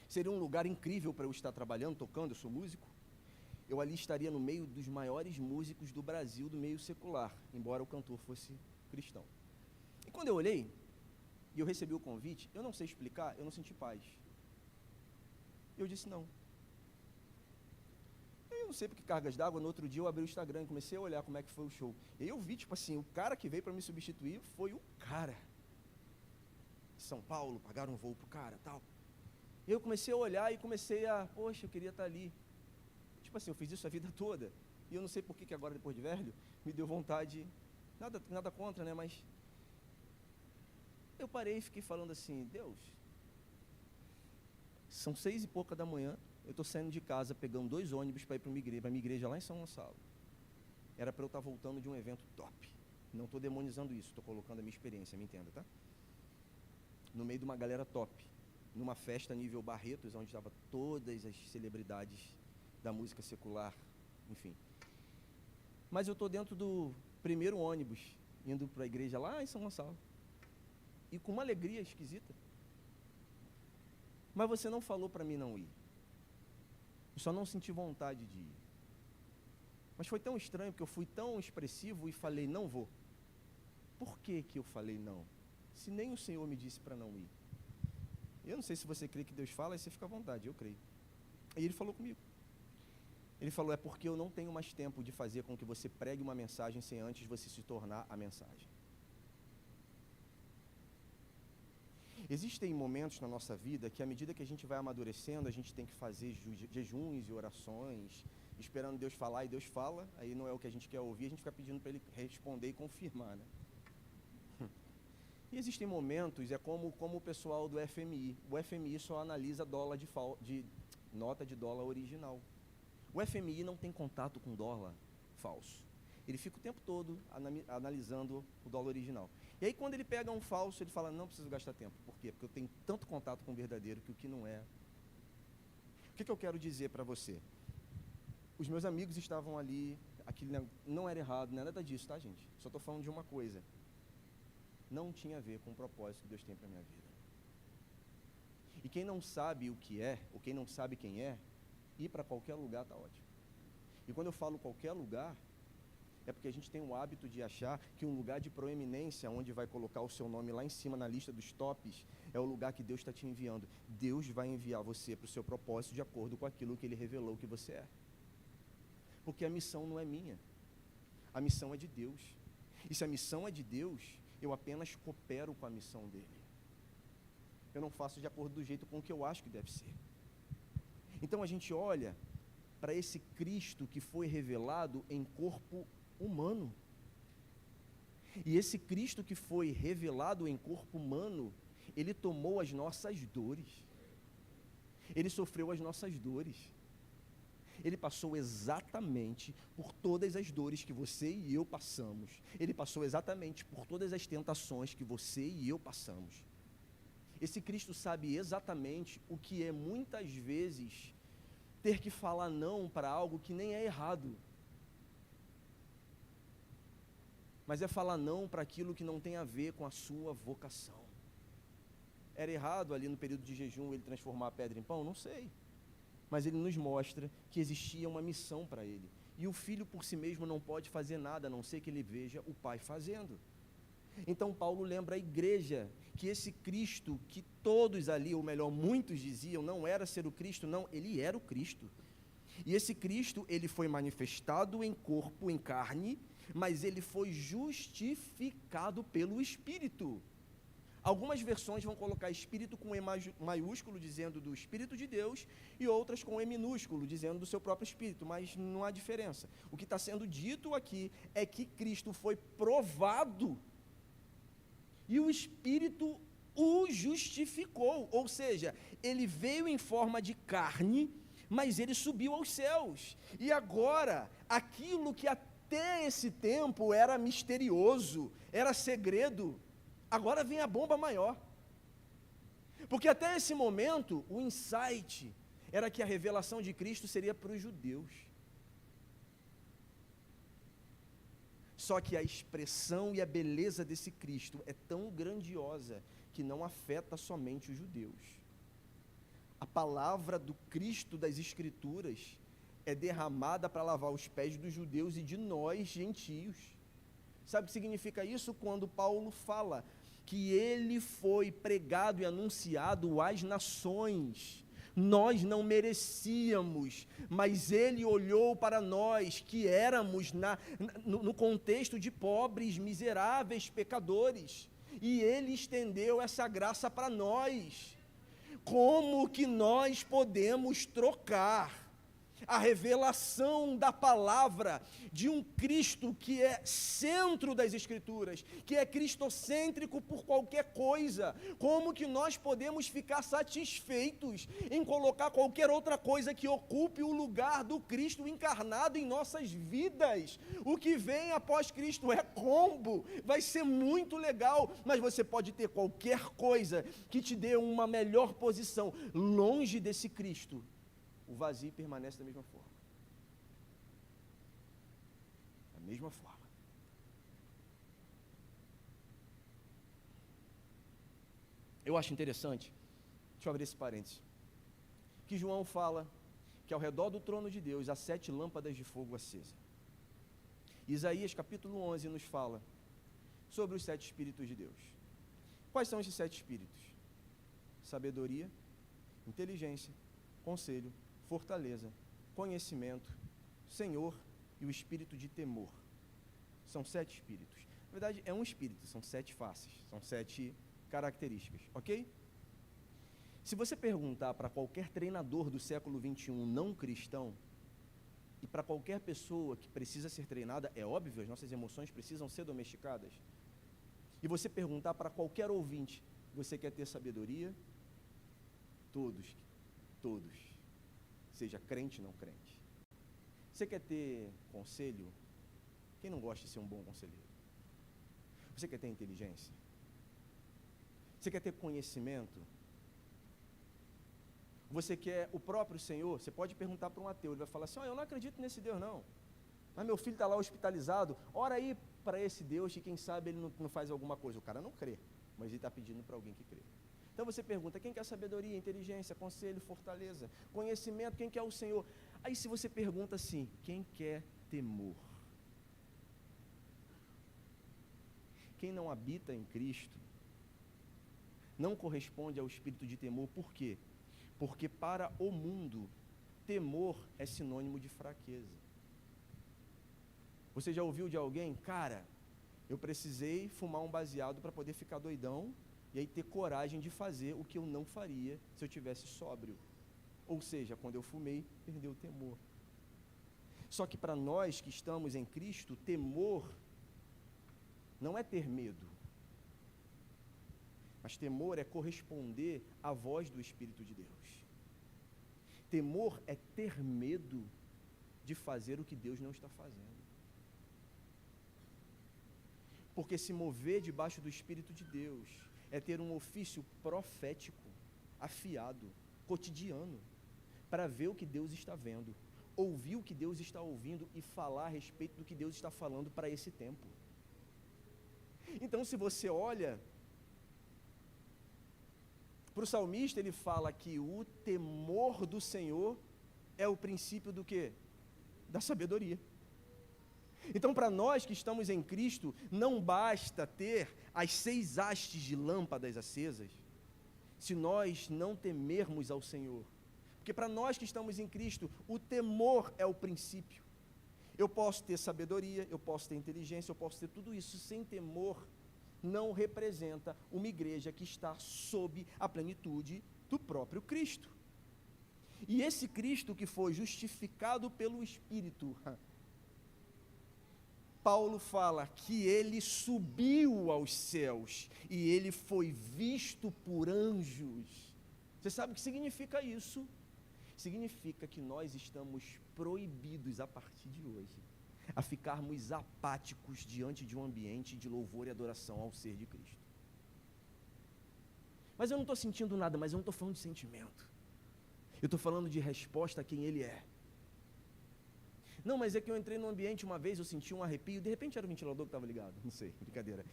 Seria um lugar incrível para eu estar trabalhando, tocando, eu sou músico. Eu ali estaria no meio dos maiores músicos do Brasil, do meio secular, embora o cantor fosse cristão. E quando eu olhei, e eu recebi o convite, eu não sei explicar, eu não senti paz. Eu disse não. Eu não sei porque cargas d'água, no outro dia eu abri o Instagram e comecei a olhar como é que foi o show. E eu vi, tipo assim, o cara que veio para me substituir foi o cara. São Paulo, pagaram um voo pro cara, tal. E eu comecei a olhar e comecei poxa, eu queria estar ali. Tipo assim, eu fiz isso a vida toda. E eu não sei por que agora, depois de velho, me deu vontade, nada contra, né, mas eu parei e fiquei falando assim, Deus, são 6 e pouca da manhã, eu estou saindo de casa, pegando 2 ônibus para ir para minha igreja lá em São Gonçalo. Era para eu estar voltando de um evento top. Não estou demonizando isso, estou colocando a minha experiência, me entenda, tá? No meio de uma galera top, numa festa nível Barretos, onde estavam todas as celebridades da música secular, enfim. Mas eu estou dentro do primeiro ônibus, indo para a igreja lá em São Gonçalo. E com uma alegria esquisita. Mas você não falou para mim não ir. Eu só não senti vontade de ir. Mas foi tão estranho, porque eu fui tão expressivo e falei, não vou. Por que eu falei não? Se nem o Senhor me disse para não ir. Eu não sei se você crê que Deus fala, aí você fica à vontade, eu creio. E ele falou comigo. Ele falou, é porque eu não tenho mais tempo de fazer com que você pregue uma mensagem sem antes você se tornar a mensagem. Existem momentos na nossa vida que, à medida que a gente vai amadurecendo, a gente tem que fazer jejuns e orações, esperando Deus falar, e Deus fala, aí não é o que a gente quer ouvir, a gente fica pedindo para Ele responder e confirmar, né? E existem momentos, é como o pessoal do FMI. O FMI só analisa nota de dólar original. O FMI não tem contato com dólar falso. Ele fica o tempo todo analisando o dólar original. E aí, quando ele pega um falso, ele fala, não preciso gastar tempo. Por quê? Porque eu tenho tanto contato com o verdadeiro que o que não é. O que eu quero dizer para você? Os meus amigos estavam ali, aquilo não era errado, não é nada disso, tá, gente? Só estou falando de uma coisa. Não tinha a ver com o propósito que Deus tem para a minha vida. E quem não sabe o que é, ou quem não sabe quem é, ir para qualquer lugar está ótimo. E quando eu falo qualquer lugar, é porque a gente tem o hábito de achar que um lugar de proeminência, onde vai colocar o seu nome lá em cima na lista dos tops, é o lugar que Deus está te enviando. Deus vai enviar você para o seu propósito de acordo com aquilo que Ele revelou que você é. Porque a missão não é minha. A missão é de Deus. E se a missão é de Deus, eu apenas coopero com a missão dEle. Eu não faço de acordo do jeito com que eu acho que deve ser. Então a gente olha para esse Cristo que foi revelado em corpo humano. E esse Cristo que foi revelado em corpo humano, Ele tomou as nossas dores. Ele sofreu as nossas dores. Ele passou exatamente por todas as dores que você e eu passamos. Ele passou exatamente por todas as tentações que você e eu passamos. Esse Cristo sabe exatamente o que é, muitas vezes, ter que falar não para algo que nem é errado. Mas é falar não para aquilo que não tem a ver com a sua vocação. Era errado ali no período de jejum ele transformar a pedra em pão? Não sei. Mas ele nos mostra que existia uma missão para ele. E o filho por si mesmo não pode fazer nada, a não ser que ele veja o pai fazendo. Então Paulo lembra a igreja que esse Cristo, que todos ali, ou melhor, muitos diziam, não era ser o Cristo, não, ele era o Cristo. E esse Cristo, ele foi manifestado em corpo, em carne, mas ele foi justificado pelo Espírito. Algumas versões vão colocar Espírito com E maiúsculo, dizendo do Espírito de Deus, e outras com E minúsculo, dizendo do seu próprio Espírito, mas não há diferença. O que está sendo dito aqui é que Cristo foi provado, e o Espírito o justificou, ou seja, ele veio em forma de carne, mas ele subiu aos céus, e agora, aquilo que até esse tempo era misterioso, era segredo, agora vem a bomba maior, porque até esse momento, o insight era que a revelação de Cristo seria para os judeus, só que a expressão e a beleza desse Cristo é tão grandiosa, que não afeta somente os judeus. A palavra do Cristo das Escrituras é derramada para lavar os pés dos judeus e de nós, gentios. Sabe o que significa isso? Quando Paulo fala que ele foi pregado e anunciado às nações, nós não merecíamos, mas ele olhou para nós, que éramos no contexto de pobres, miseráveis, pecadores, e ele estendeu essa graça para nós. Como que nós podemos trocar a revelação da palavra de um Cristo que é centro das Escrituras, que é cristocêntrico por qualquer coisa? Como que nós podemos ficar satisfeitos em colocar qualquer outra coisa que ocupe o lugar do Cristo encarnado em nossas vidas? O que vem após Cristo é combo, vai ser muito legal, mas você pode ter qualquer coisa que te dê uma melhor posição longe desse Cristo. O vazio permanece da mesma forma. Da mesma forma. Eu acho interessante, deixa eu abrir esse parênteses, que João fala que ao redor do trono de Deus há 7 lâmpadas de fogo acesas. Isaías capítulo 11 nos fala sobre os 7 Espíritos de Deus. Quais são esses 7 Espíritos? Sabedoria, inteligência, conselho, fortaleza, conhecimento, Senhor e o espírito de temor. São 7 espíritos. Na verdade, é um espírito, são 7 faces, são 7 características, ok? Se você perguntar para qualquer treinador do século 21 não cristão, e para qualquer pessoa que precisa ser treinada, é óbvio, as nossas emoções precisam ser domesticadas, e você perguntar para qualquer ouvinte, você quer ter sabedoria? Todos, seja crente ou não crente. Você quer ter conselho? Quem não gosta de ser um bom conselheiro? Você quer ter inteligência? Você quer ter conhecimento? Você quer o próprio Senhor? Você pode perguntar para um ateu, ele vai falar assim, eu não acredito nesse Deus não, mas meu filho está lá hospitalizado, ora aí para esse Deus que quem sabe ele não faz alguma coisa. O cara não crê, mas ele está pedindo para alguém que crê. Então você pergunta, quem quer sabedoria, inteligência, conselho, fortaleza, conhecimento, quem quer o Senhor? Aí se você pergunta assim, quem quer temor? Quem não habita em Cristo, não corresponde ao espírito de temor. Por quê? Porque para o mundo, temor é sinônimo de fraqueza. Você já ouviu de alguém, cara, eu precisei fumar um baseado para poder ficar doidão, e aí ter coragem de fazer o que eu não faria se eu tivesse sóbrio. Ou seja, quando eu fumei, perdeu o temor. Só que para nós que estamos em Cristo, temor não é ter medo, mas temor é corresponder à voz do Espírito de Deus. Temor é ter medo de fazer o que Deus não está fazendo. Porque se mover debaixo do Espírito de Deus é ter um ofício profético, afiado, cotidiano, para ver o que Deus está vendo, ouvir o que Deus está ouvindo e falar a respeito do que Deus está falando para esse tempo. Então, se você olha para o salmista, ele fala que o temor do Senhor é o princípio do quê? Da sabedoria. Então, para nós que estamos em Cristo, não basta ter as 6 hastes de lâmpadas acesas, se nós não temermos ao Senhor. Porque para nós que estamos em Cristo, o temor é o princípio. Eu posso ter sabedoria, eu posso ter inteligência, eu posso ter tudo isso sem temor. Não representa uma igreja que está sob a plenitude do próprio Cristo. E esse Cristo que foi justificado pelo Espírito, Paulo fala que ele subiu aos céus e ele foi visto por anjos. Você sabe o que significa isso? Significa que nós estamos proibidos a partir de hoje a ficarmos apáticos diante de um ambiente de louvor e adoração ao ser de Cristo. Mas eu não estou sentindo nada, mas eu não estou falando de sentimento. Eu estou falando de resposta a quem Ele é. Não, mas é que eu entrei num ambiente uma vez, eu senti um arrepio, de repente era o ventilador que estava ligado, não sei, brincadeira.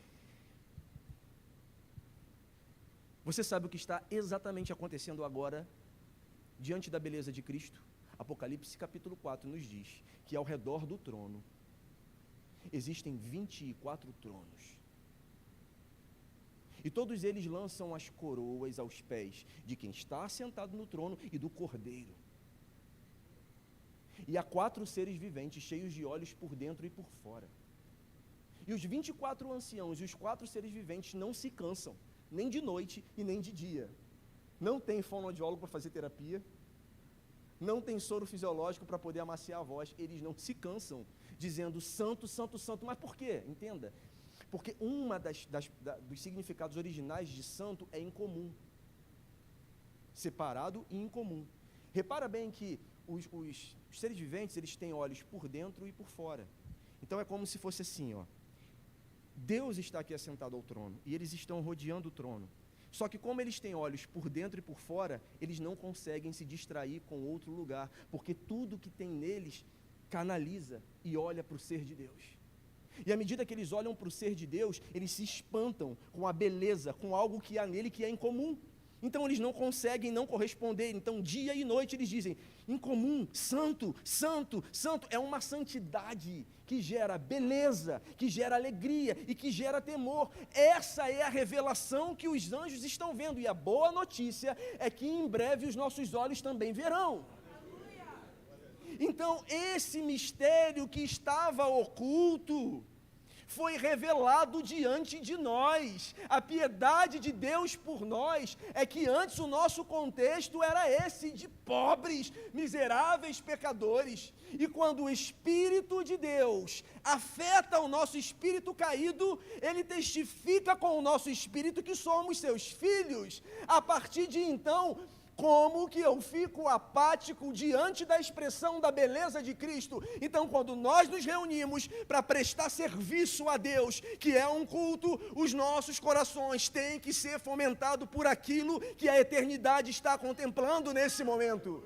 Você sabe o que está exatamente acontecendo agora, diante da beleza de Cristo? Apocalipse capítulo 4 nos diz que ao redor do trono existem 24 tronos. E todos eles lançam as coroas aos pés de quem está assentado no trono e do Cordeiro. E há 4 seres viventes cheios de olhos por dentro e por fora. E os 24 anciãos e os 4 seres viventes não se cansam, nem de noite e nem de dia. Não tem fonoaudiólogo para fazer terapia, não tem soro fisiológico para poder amaciar a voz, eles não se cansam, dizendo santo, santo, santo. Mas por quê? Entenda. Porque uma dos significados originais de santo é incomum. Separado e incomum. Repara bem que os seres viventes, eles têm olhos por dentro e por fora. Então é como se fosse assim, ó. Deus está aqui assentado ao trono, e eles estão rodeando o trono. Só que como eles têm olhos por dentro e por fora, eles não conseguem se distrair com outro lugar, porque tudo que tem neles canaliza e olha para o ser de Deus. E à medida que eles olham para o ser de Deus, eles se espantam com a beleza, com algo que há nele que é incomum. Então eles não conseguem não corresponder. Então dia e noite eles dizem, incomum, santo, santo, santo. É uma santidade que gera beleza, que gera alegria e que gera temor. Essa é a revelação que os anjos estão vendo. E a boa notícia é que em breve os nossos olhos também verão. Então, esse mistério que estava oculto foi revelado diante de nós. A piedade de Deus por nós é que antes o nosso contexto era esse, de pobres, miseráveis pecadores. E quando o Espírito de Deus afeta o nosso espírito caído, ele testifica com o nosso espírito que somos seus filhos. A partir de então, como que eu fico apático diante da expressão da beleza de Cristo? Então, quando nós nos reunimos para prestar serviço a Deus, que é um culto, os nossos corações têm que ser fomentados por aquilo que a eternidade está contemplando nesse momento.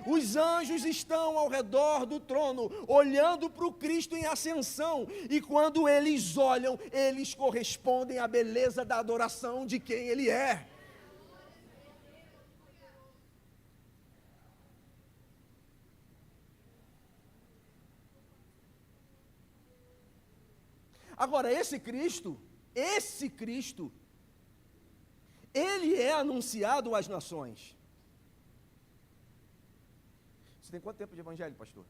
Os anjos estão ao redor do trono, olhando para o Cristo em ascensão, e quando eles olham, eles correspondem à beleza da adoração de quem Ele é. Agora, esse Cristo, ele é anunciado às nações. Você tem quanto tempo de evangelho, pastor?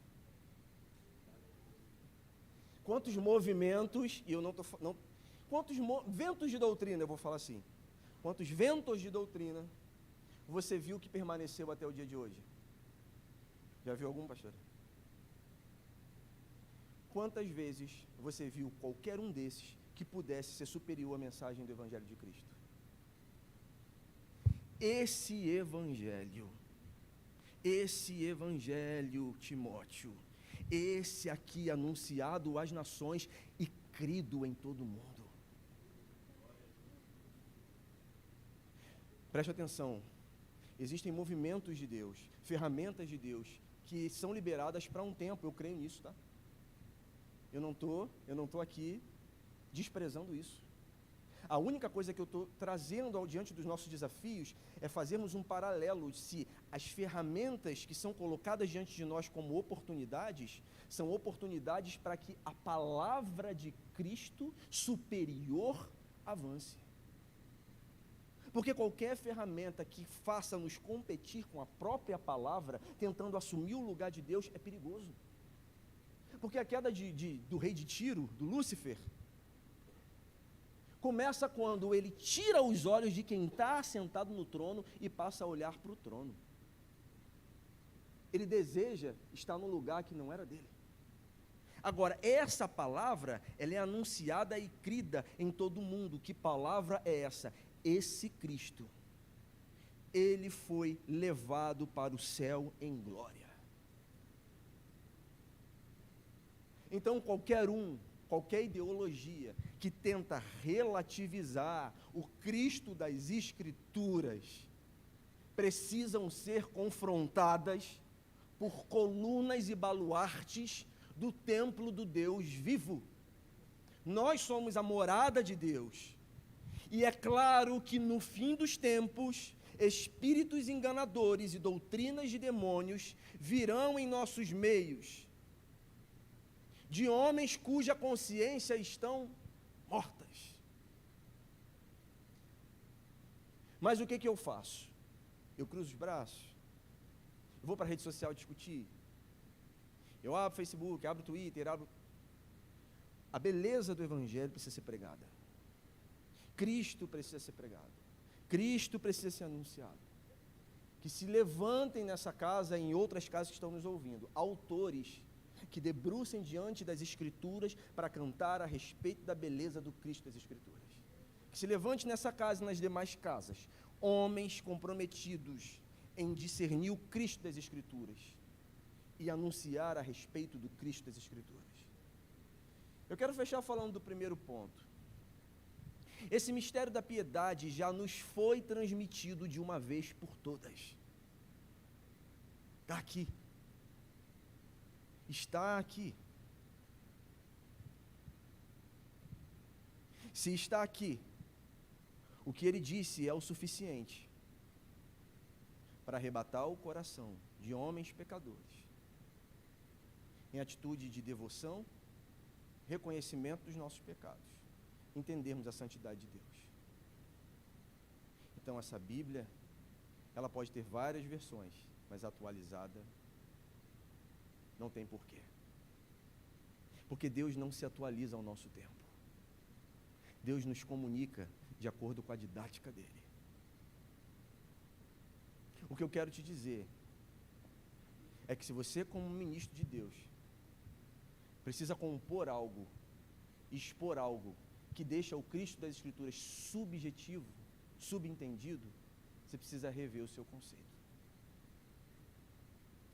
Quantos movimentos, e eu não estou falando, quantos ventos de doutrina, eu vou falar assim, quantos ventos de doutrina você viu que permaneceu até o dia de hoje? Já viu algum, pastor? Quantas vezes você viu qualquer um desses que pudesse ser superior à mensagem do Evangelho de Cristo? Esse Evangelho, Timóteo, esse aqui anunciado às nações e crido em todo o mundo. Preste atenção, existem movimentos de Deus, ferramentas de Deus, que são liberadas para um tempo, eu creio nisso, tá? Eu não estou aqui desprezando isso. A única coisa que eu estou trazendo diante dos nossos desafios é fazermos um paralelo se as ferramentas que são colocadas diante de nós como oportunidades, são oportunidades para que a palavra de Cristo superior avance. Porque qualquer ferramenta que faça nos competir com a própria palavra, tentando assumir o lugar de Deus, é perigoso. Porque a queda do rei de Tiro, do Lúcifer, começa quando ele tira os olhos de quem está sentado no trono e passa a olhar para o trono. Ele deseja estar num lugar que não era dele. Agora, essa palavra, ela é anunciada e crida em todo mundo. Que palavra é essa? Esse Cristo, ele foi levado para o céu em glória. Então, qualquer ideologia que tenta relativizar o Cristo das Escrituras, precisam ser confrontadas por colunas e baluartes do templo do Deus vivo. Nós somos a morada de Deus. E é claro que no fim dos tempos, espíritos enganadores e doutrinas de demônios virão em nossos meios, de homens cuja consciência estão mortas. Mas o que eu faço? Eu cruzo os braços, eu vou para a rede social discutir, eu abro o Facebook, abro o Twitter, A beleza do Evangelho precisa ser pregada. Cristo precisa ser pregado. Cristo precisa ser anunciado. Que se levantem nessa casa e em outras casas que estão nos ouvindo, autores que debrucem diante das Escrituras para cantar a respeito da beleza do Cristo das Escrituras. Que se levante nessa casa e nas demais casas, homens comprometidos em discernir o Cristo das Escrituras e anunciar a respeito do Cristo das Escrituras. Eu quero fechar falando do primeiro ponto. Esse mistério da piedade já nos foi transmitido de uma vez por todas. Está aqui. Está aqui. Se está aqui, o que ele disse é o suficiente para arrebatar o coração de homens pecadores, em atitude de devoção, reconhecimento dos nossos pecados, entendermos a santidade de Deus. Então essa Bíblia, ela pode ter várias versões, mas atualizada não tem porquê. Porque Deus não se atualiza ao nosso tempo. Deus nos comunica de acordo com a didática dele. O que eu quero te dizer é que se você, como ministro de Deus, precisa compor algo, expor algo que deixa o Cristo das Escrituras subjetivo, subentendido, você precisa rever o seu conceito.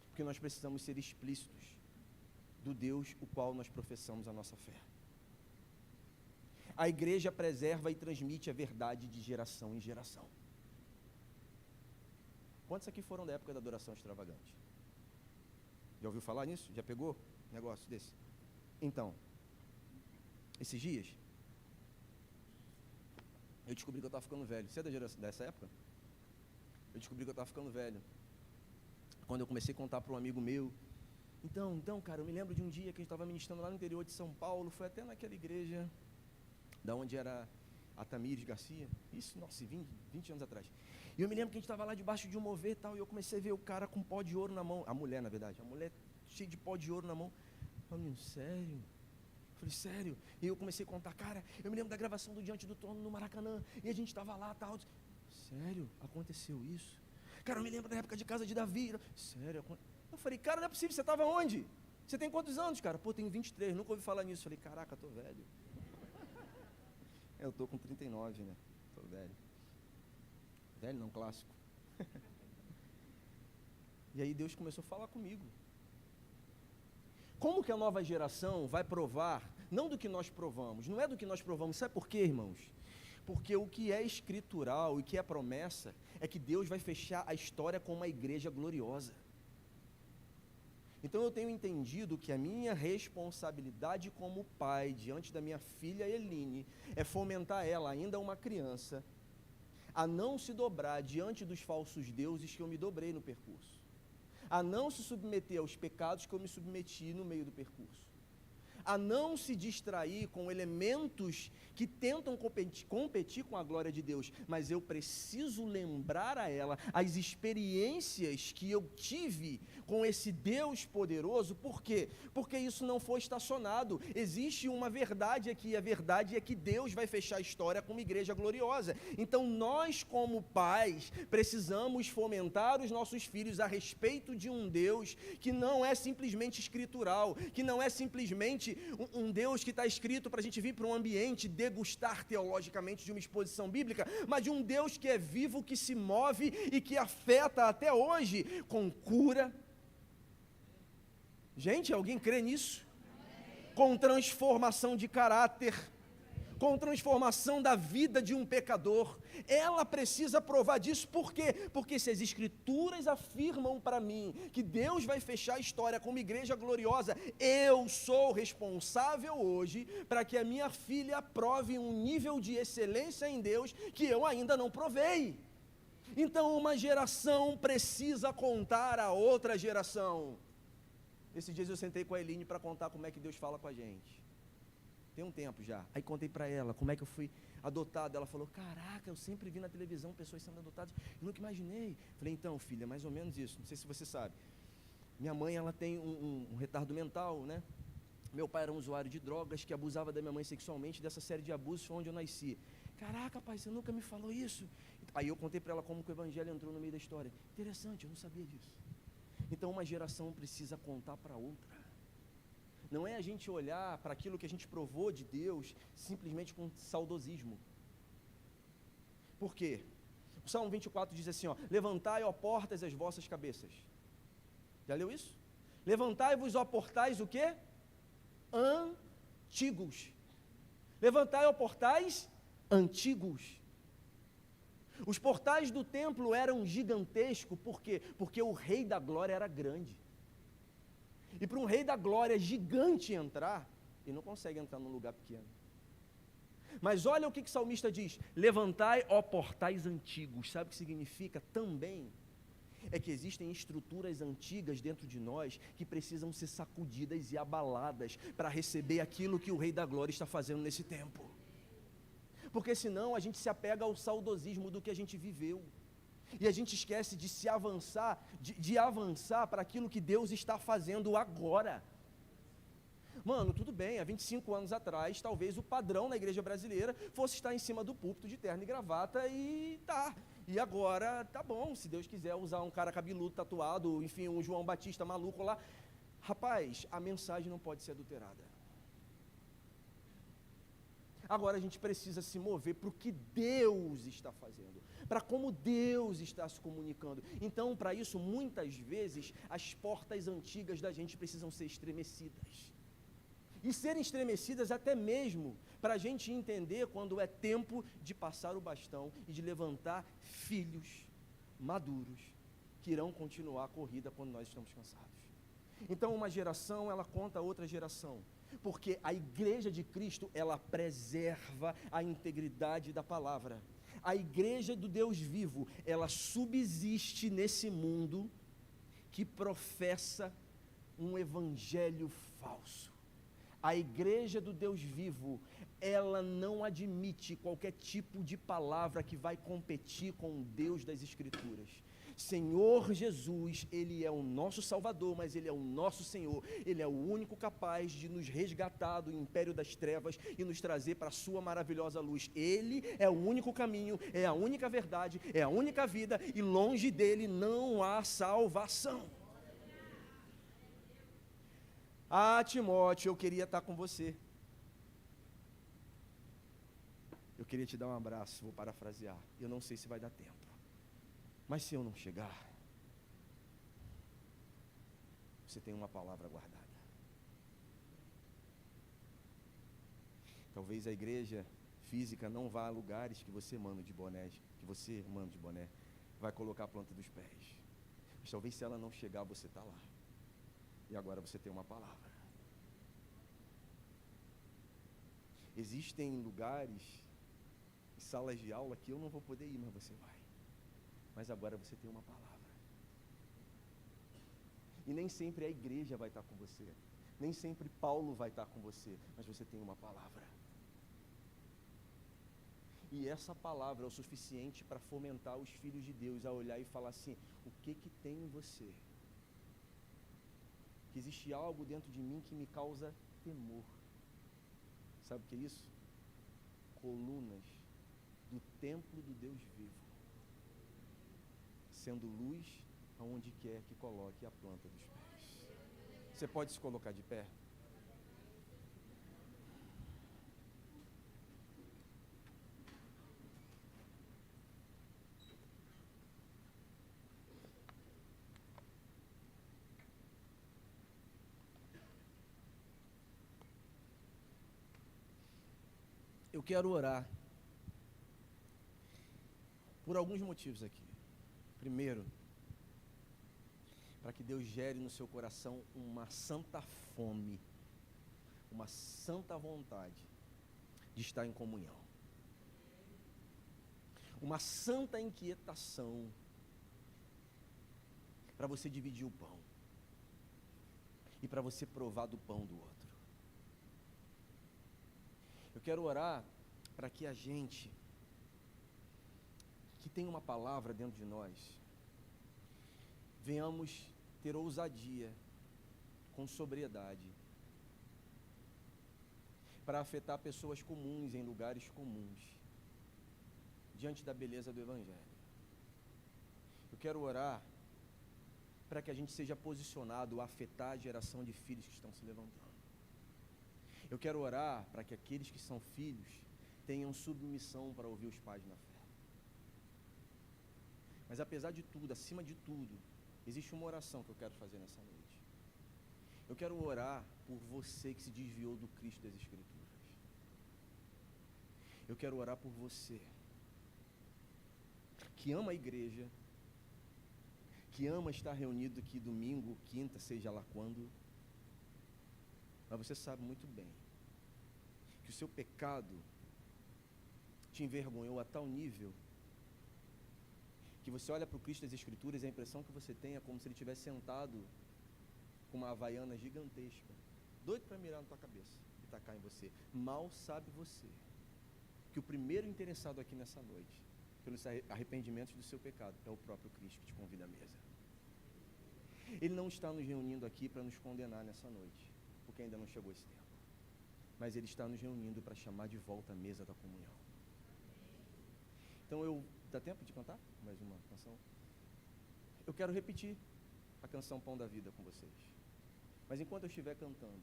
Porque nós precisamos ser explícitos do Deus o qual nós professamos a nossa fé. A igreja preserva e transmite a verdade de geração em geração. Quantos aqui foram da época da adoração extravagante? Já ouviu falar nisso? Já pegou um negócio desse? Então, esses dias, eu descobri que eu estava ficando velho. Você é da geração dessa época? Eu descobri que eu estava ficando velho. Quando eu comecei a contar para um amigo meu, então, cara, eu me lembro de um dia que a gente estava ministrando lá no interior de São Paulo, foi até naquela igreja, da onde era a Tamires Garcia, isso, nossa, 20 anos atrás. E eu me lembro que a gente estava lá debaixo de um mover e tal, e eu comecei a ver o cara com pó de ouro na mão, a mulher, na verdade, a mulher cheia de pó de ouro na mão. Eu falei, sério? Eu falei, sério? E eu comecei a contar, cara, eu me lembro da gravação do Diante do Trono no Maracanã, e a gente estava lá, tal. Sério? Aconteceu isso? Cara, eu me lembro da época de casa de Davi. Sério? Eu falei, cara, não é possível, você estava onde? Você tem quantos anos, cara? Pô, tenho 23, nunca ouvi falar nisso. Eu falei, caraca, tô velho. Eu tô com 39, né? Tô velho. Velho não, clássico. E aí Deus começou a falar comigo. Como que a nova geração vai provar, não do que nós provamos, não é do que nós provamos, sabe por quê, irmãos? Porque o que é escritural e que é promessa é que Deus vai fechar a história com uma igreja gloriosa. Então eu tenho entendido que a minha responsabilidade como pai diante da minha filha Eline é fomentar ela, ainda uma criança, a não se dobrar diante dos falsos deuses que eu me dobrei no percurso, a não se submeter aos pecados que eu me submeti no meio do percurso, a não se distrair com elementos que tentam competir com a glória de Deus, mas eu preciso lembrar a ela as experiências que eu tive com esse Deus poderoso. Por quê? Porque isso não foi estacionado. Existe uma verdade aqui, a verdade é que Deus vai fechar a história com uma igreja gloriosa. Então nós, como pais, precisamos fomentar os nossos filhos a respeito de um Deus que não é simplesmente escritural, que não é simplesmente um Deus que está escrito para a gente vir para um ambiente degustar teologicamente de uma exposição bíblica, mas de um Deus que é vivo, que se move e que afeta até hoje com cura. Gente, alguém crê nisso? Com transformação de caráter, com transformação da vida de um pecador. Ela precisa provar disso. Por quê? Porque se as escrituras afirmam para mim que Deus vai fechar a história como igreja gloriosa, eu sou responsável hoje para que a minha filha prove um nível de excelência em Deus que eu ainda não provei. Então uma geração precisa contar a outra geração. Esses dias eu sentei com a Eline para contar como é que Deus fala com a gente. Tem um tempo já. Aí contei para ela como é que eu fui adotado. Ela falou, caraca, eu sempre vi na televisão pessoas sendo adotadas, eu nunca imaginei. Falei, então, filha, é mais ou menos isso. Não sei se você sabe. Minha mãe, ela tem um retardo mental, né? Meu pai era um usuário de drogas que abusava da minha mãe sexualmente. Dessa série de abusos foi onde eu nasci. Caraca, pai, você nunca me falou isso. Aí eu contei para ela como que o evangelho entrou no meio da história. Interessante, eu não sabia disso. Então uma geração precisa contar para outra. Não é a gente olhar para aquilo que a gente provou de Deus simplesmente com saudosismo. Por quê? O Salmo 24 diz assim, ó, levantai, ó portas, as vossas cabeças. Já leu isso? Levantai-vos, ó portais, o quê? Antigos. Levantai, ó portais, antigos. Os portais do templo eram gigantescos, por quê? Porque o rei da glória era grande. E para um rei da glória gigante entrar, ele não consegue entrar num lugar pequeno. Mas olha o que o salmista diz, levantai, ó portais antigos. Sabe o que significa também? É que existem estruturas antigas dentro de nós que precisam ser sacudidas e abaladas para receber aquilo que o rei da glória está fazendo nesse tempo. Porque senão a gente se apega ao saudosismo do que a gente viveu. E a gente esquece de se avançar, de avançar para aquilo que Deus está fazendo agora. Mano, tudo bem, há 25 anos atrás, talvez o padrão na igreja brasileira fosse estar em cima do púlpito de terno e gravata e tá. E agora, tá bom, se Deus quiser usar um cara cabeludo, tatuado, enfim, um João Batista maluco lá. Rapaz, a mensagem não pode ser adulterada. Agora a gente precisa se mover para o que Deus está fazendo, para como Deus está se comunicando. Então, para isso, muitas vezes, as portas antigas da gente precisam ser estremecidas. E serem estremecidas até mesmo para a gente entender quando é tempo de passar o bastão e de levantar filhos maduros que irão continuar a corrida quando nós estamos cansados. Então, uma geração, ela conta a outra geração. Porque a igreja de Cristo, ela preserva a integridade da palavra. A igreja do Deus vivo, ela subsiste nesse mundo que professa um evangelho falso. A igreja do Deus vivo, ela não admite qualquer tipo de palavra que vai competir com o Deus das Escrituras. Senhor Jesus, Ele é o nosso Salvador, mas Ele é o nosso Senhor. Ele é o único capaz de nos resgatar do império das trevas e nos trazer para a sua maravilhosa luz. Ele é o único caminho, é a única verdade, é a única vida, e longe dele não há salvação. Ah, Timóteo, eu queria estar com você. Eu queria te dar um abraço, vou parafrasear. Eu não sei se vai dar tempo. Mas se eu não chegar, você tem uma palavra guardada. Talvez a igreja física não vá a lugares que você manda de boné, vai colocar a planta dos pés. Mas talvez se ela não chegar, você está lá. E agora você tem uma palavra. Existem lugares e salas de aula que eu não vou poder ir, mas você vai. Mas agora você tem uma palavra. E nem sempre a igreja vai estar com você. Nem sempre Paulo vai estar com você, mas você tem uma palavra. E essa palavra é o suficiente para fomentar os filhos de Deus a olhar e falar assim: o que tem em você? Que existe algo dentro de mim que me causa temor. Sabe o que é isso? Colunas do templo do Deus vivo, sendo luz aonde quer que coloque a planta dos pés. Você pode se colocar de pé? Eu quero orar por alguns motivos aqui. Primeiro, para que Deus gere no seu coração uma santa fome, uma santa vontade de estar em comunhão, uma santa inquietação para você dividir o pão e para você provar do pão do outro. Eu quero orar para que a gente, que tem uma palavra dentro de nós, venhamos ter ousadia, com sobriedade, para afetar pessoas comuns em lugares comuns, diante da beleza do Evangelho. Eu quero orar para que a gente seja posicionado a afetar a geração de filhos que estão se levantando. Eu quero orar para que aqueles que são filhos tenham submissão para ouvir os pais na fé. Mas apesar de tudo, acima de tudo, existe uma oração que eu quero fazer nessa noite. Eu quero orar por você que se desviou do Cristo das Escrituras. Eu quero orar por você que ama a igreja, que ama estar reunido aqui domingo, quinta, seja lá quando, mas você sabe muito bem que o seu pecado te envergonhou a tal nível que você olha para o Cristo das Escrituras e a impressão que você tem é como se ele tivesse sentado com uma havaiana gigantesca, doido para mirar na tua cabeça e tacar em você. Mal sabe você que o primeiro interessado aqui nessa noite, pelos arrependimentos do seu pecado, é o próprio Cristo que te convida à mesa. Ele não está nos reunindo aqui para nos condenar nessa noite, porque ainda não chegou esse tempo. Mas Ele está nos reunindo para chamar de volta à mesa da comunhão. Então dá tempo de cantar mais uma canção? Eu quero repetir a canção Pão da Vida com vocês. Mas enquanto eu estiver cantando,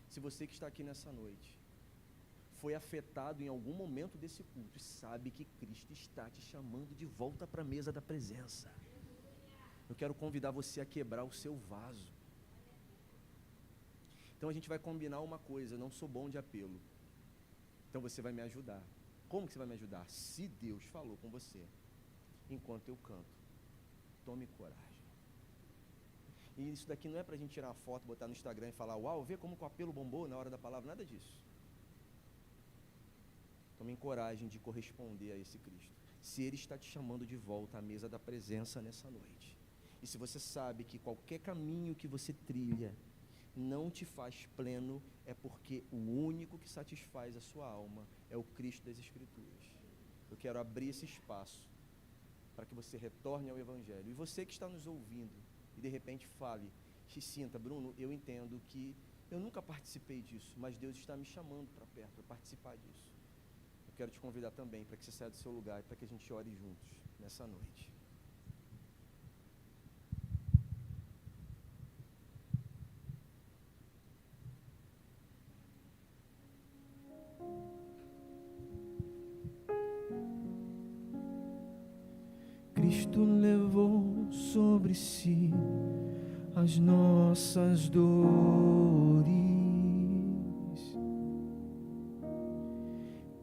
se você que está aqui nessa noite foi afetado em algum momento desse culto e sabe que Cristo está te chamando de volta para a mesa da presença, eu quero convidar você a quebrar o seu vaso. Então a gente vai combinar uma coisa: eu não sou bom de apelo, então você vai me ajudar. Como que você vai me ajudar? Se Deus falou com você enquanto eu canto, tome coragem. E isso daqui não é para a gente tirar uma foto, botar no Instagram e falar: uau, vê como que o apelo bombou na hora da palavra. Nada disso. Tome coragem de corresponder a esse Cristo, se Ele está te chamando de volta à mesa da presença nessa noite. E se você sabe que qualquer caminho que você trilha não te faz pleno, é porque o único que satisfaz a sua alma é o Cristo das Escrituras. Eu quero abrir esse espaço para que você retorne ao Evangelho. E você que está nos ouvindo e de repente fale, se sinta: Bruno, eu entendo que eu nunca participei disso, mas Deus está me chamando para perto, para participar disso. Eu quero te convidar também para que você saia do seu lugar e para que a gente ore juntos nessa noite. Cristo levou sobre si as nossas dores.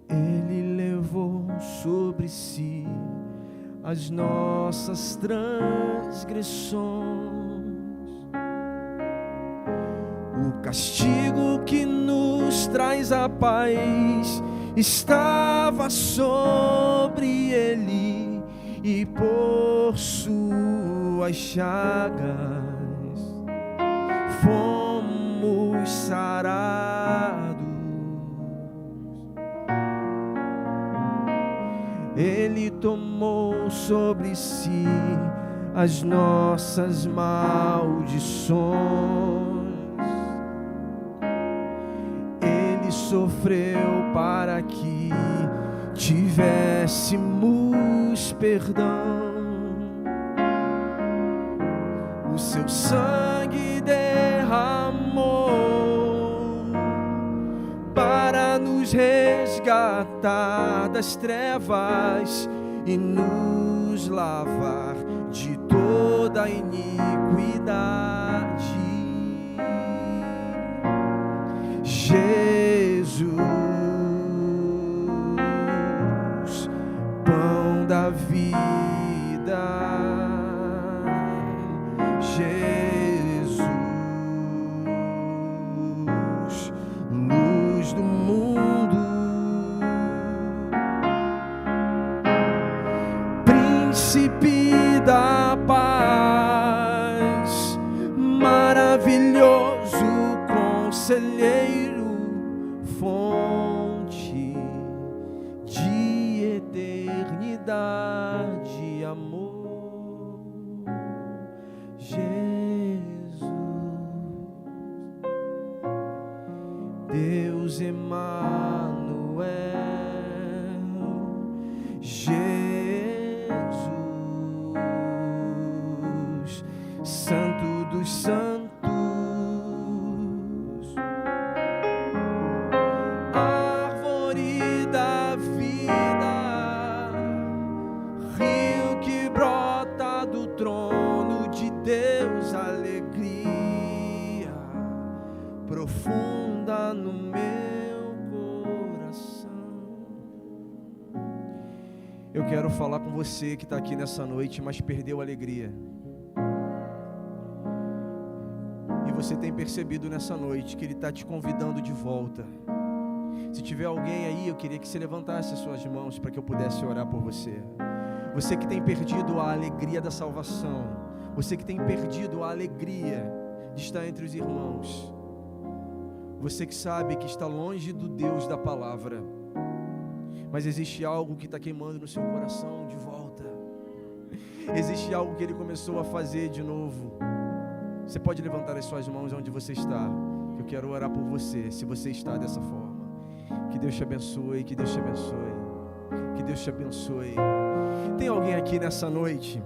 Ele levou sobre si as nossas transgressões. O castigo que nos traz a paz estava sobre ele, e por suas chagas fomos sobre si as nossas maldições. Ele sofreu para que tivéssemos perdão. O seu sangue derramou para nos resgatar das trevas e nos lavar de toda iniquidade. Jesus, pão da vida. Jesus, luz do mundo, príncipe da paz, maravilhoso conselheiro, fonte de eternidade, amor. Jesus, Deus Emanuel, Jesus, Santo dos Santos, árvore da vida, rio que brota do trono de Deus, alegria profunda no meu coração. Eu quero falar com você que está aqui nessa noite, mas perdeu a alegria. E você tem percebido nessa noite que Ele está te convidando de volta. Se tiver alguém aí, eu queria que você levantasse as suas mãos para que eu pudesse orar por você. Você que tem perdido a alegria da salvação, você que tem perdido a alegria de estar entre os irmãos, você que sabe que está longe do Deus da palavra, mas existe algo que está queimando no seu coração de volta. Existe algo que Ele começou a fazer de novo. Você pode levantar as suas mãos onde você está, que eu quero orar por você, se você está dessa forma. Que Deus te abençoe, que Deus te abençoe, que Deus te abençoe. Tem alguém aqui nessa noite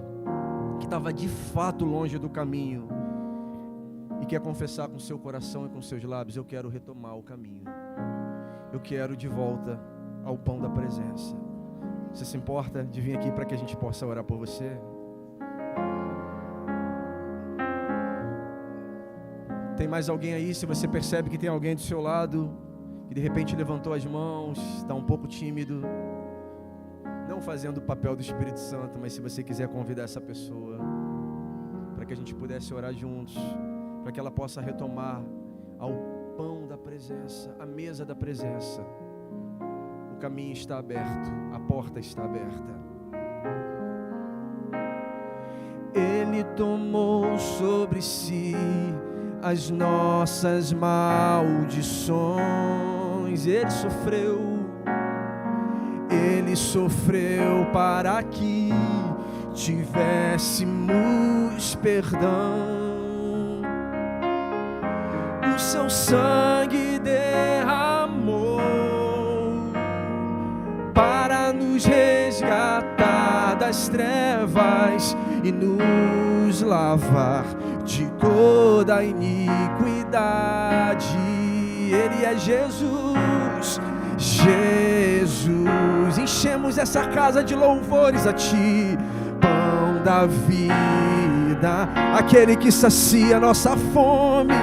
que estava de fato longe do caminho e quer confessar com seu coração e com seus lábios: eu quero retomar o caminho, eu quero de volta ao pão da presença. Você se importa de vir aqui para que a gente possa orar por você? Tem mais alguém aí? Se você percebe que tem alguém do seu lado que de repente levantou as mãos, está um pouco tímido, não fazendo o papel do Espírito Santo, mas se você quiser convidar essa pessoa para que a gente pudesse orar juntos, para que ela possa retomar ao pão da presença, à mesa da presença. O caminho está aberto, a porta está aberta. Ele tomou sobre si as nossas maldições. Ele sofreu para que tivéssemos perdão. O seu sangue derramou para nos resgatar das trevas e nos lavar de toda iniquidade. Ele é Jesus, Jesus. Enchemos essa casa de louvores a Ti, pão da vida, aquele que sacia nossa fome,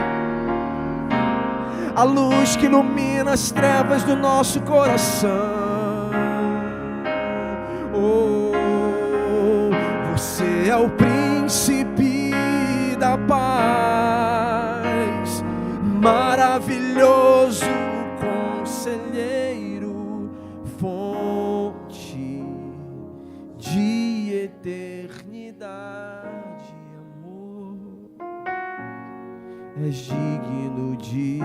a luz que ilumina as trevas do nosso coração. Oh, você é o príncipe da paz, maravilhoso conselheiro, fonte de eternidade, amor, és digno de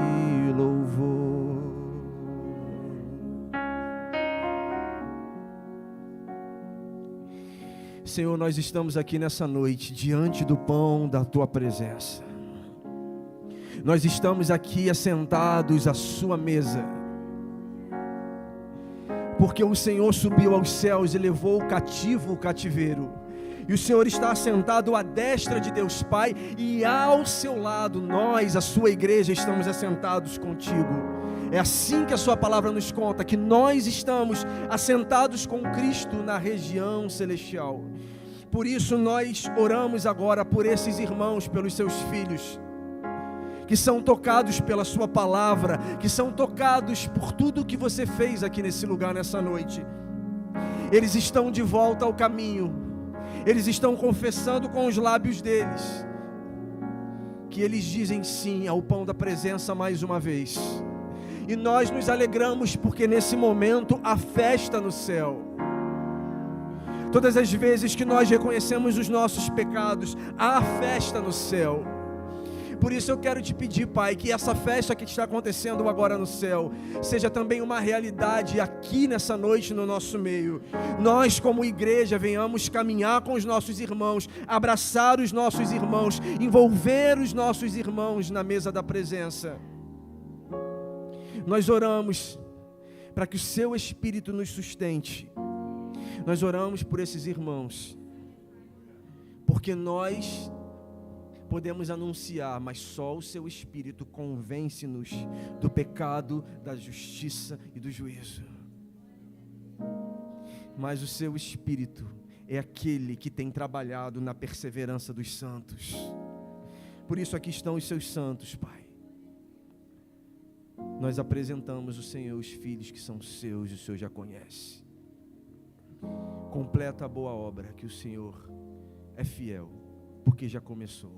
louvor. Senhor, nós estamos aqui nessa noite, diante do pão da Tua presença. Nós estamos aqui assentados à Sua mesa, porque o Senhor subiu aos céus e levou o cativo o cativeiro. E o Senhor está assentado à destra de Deus Pai, e ao seu lado, nós, a sua igreja, estamos assentados contigo. É assim que a sua palavra nos conta, que nós estamos assentados com Cristo na região celestial. Por isso nós oramos agora por esses irmãos, pelos seus filhos, que são tocados pela sua palavra, que são tocados por tudo que você fez aqui nesse lugar, nessa noite. Eles estão de volta ao caminho. Eles estão confessando com os lábios deles que eles dizem sim ao pão da presença mais uma vez. E nós nos alegramos porque nesse momento há festa no céu. Todas as vezes que nós reconhecemos os nossos pecados, há festa no céu. Por isso eu quero te pedir, Pai, que essa festa que está acontecendo agora no céu seja também uma realidade aqui nessa noite no nosso meio. Nós, como igreja, venhamos caminhar com os nossos irmãos, abraçar os nossos irmãos, envolver os nossos irmãos na mesa da presença. Nós oramos para que o Seu Espírito nos sustente. Nós oramos por esses irmãos, porque nós podemos anunciar, mas só o Seu Espírito convence-nos do pecado, da justiça e do juízo. Mas o Seu Espírito é aquele que tem trabalhado na perseverança dos santos. Por isso aqui estão os Seus santos, Pai. Nós apresentamos o Senhor, os filhos que são Seus, e o Senhor já conhece. Completa a boa obra que o Senhor é fiel, porque já começou.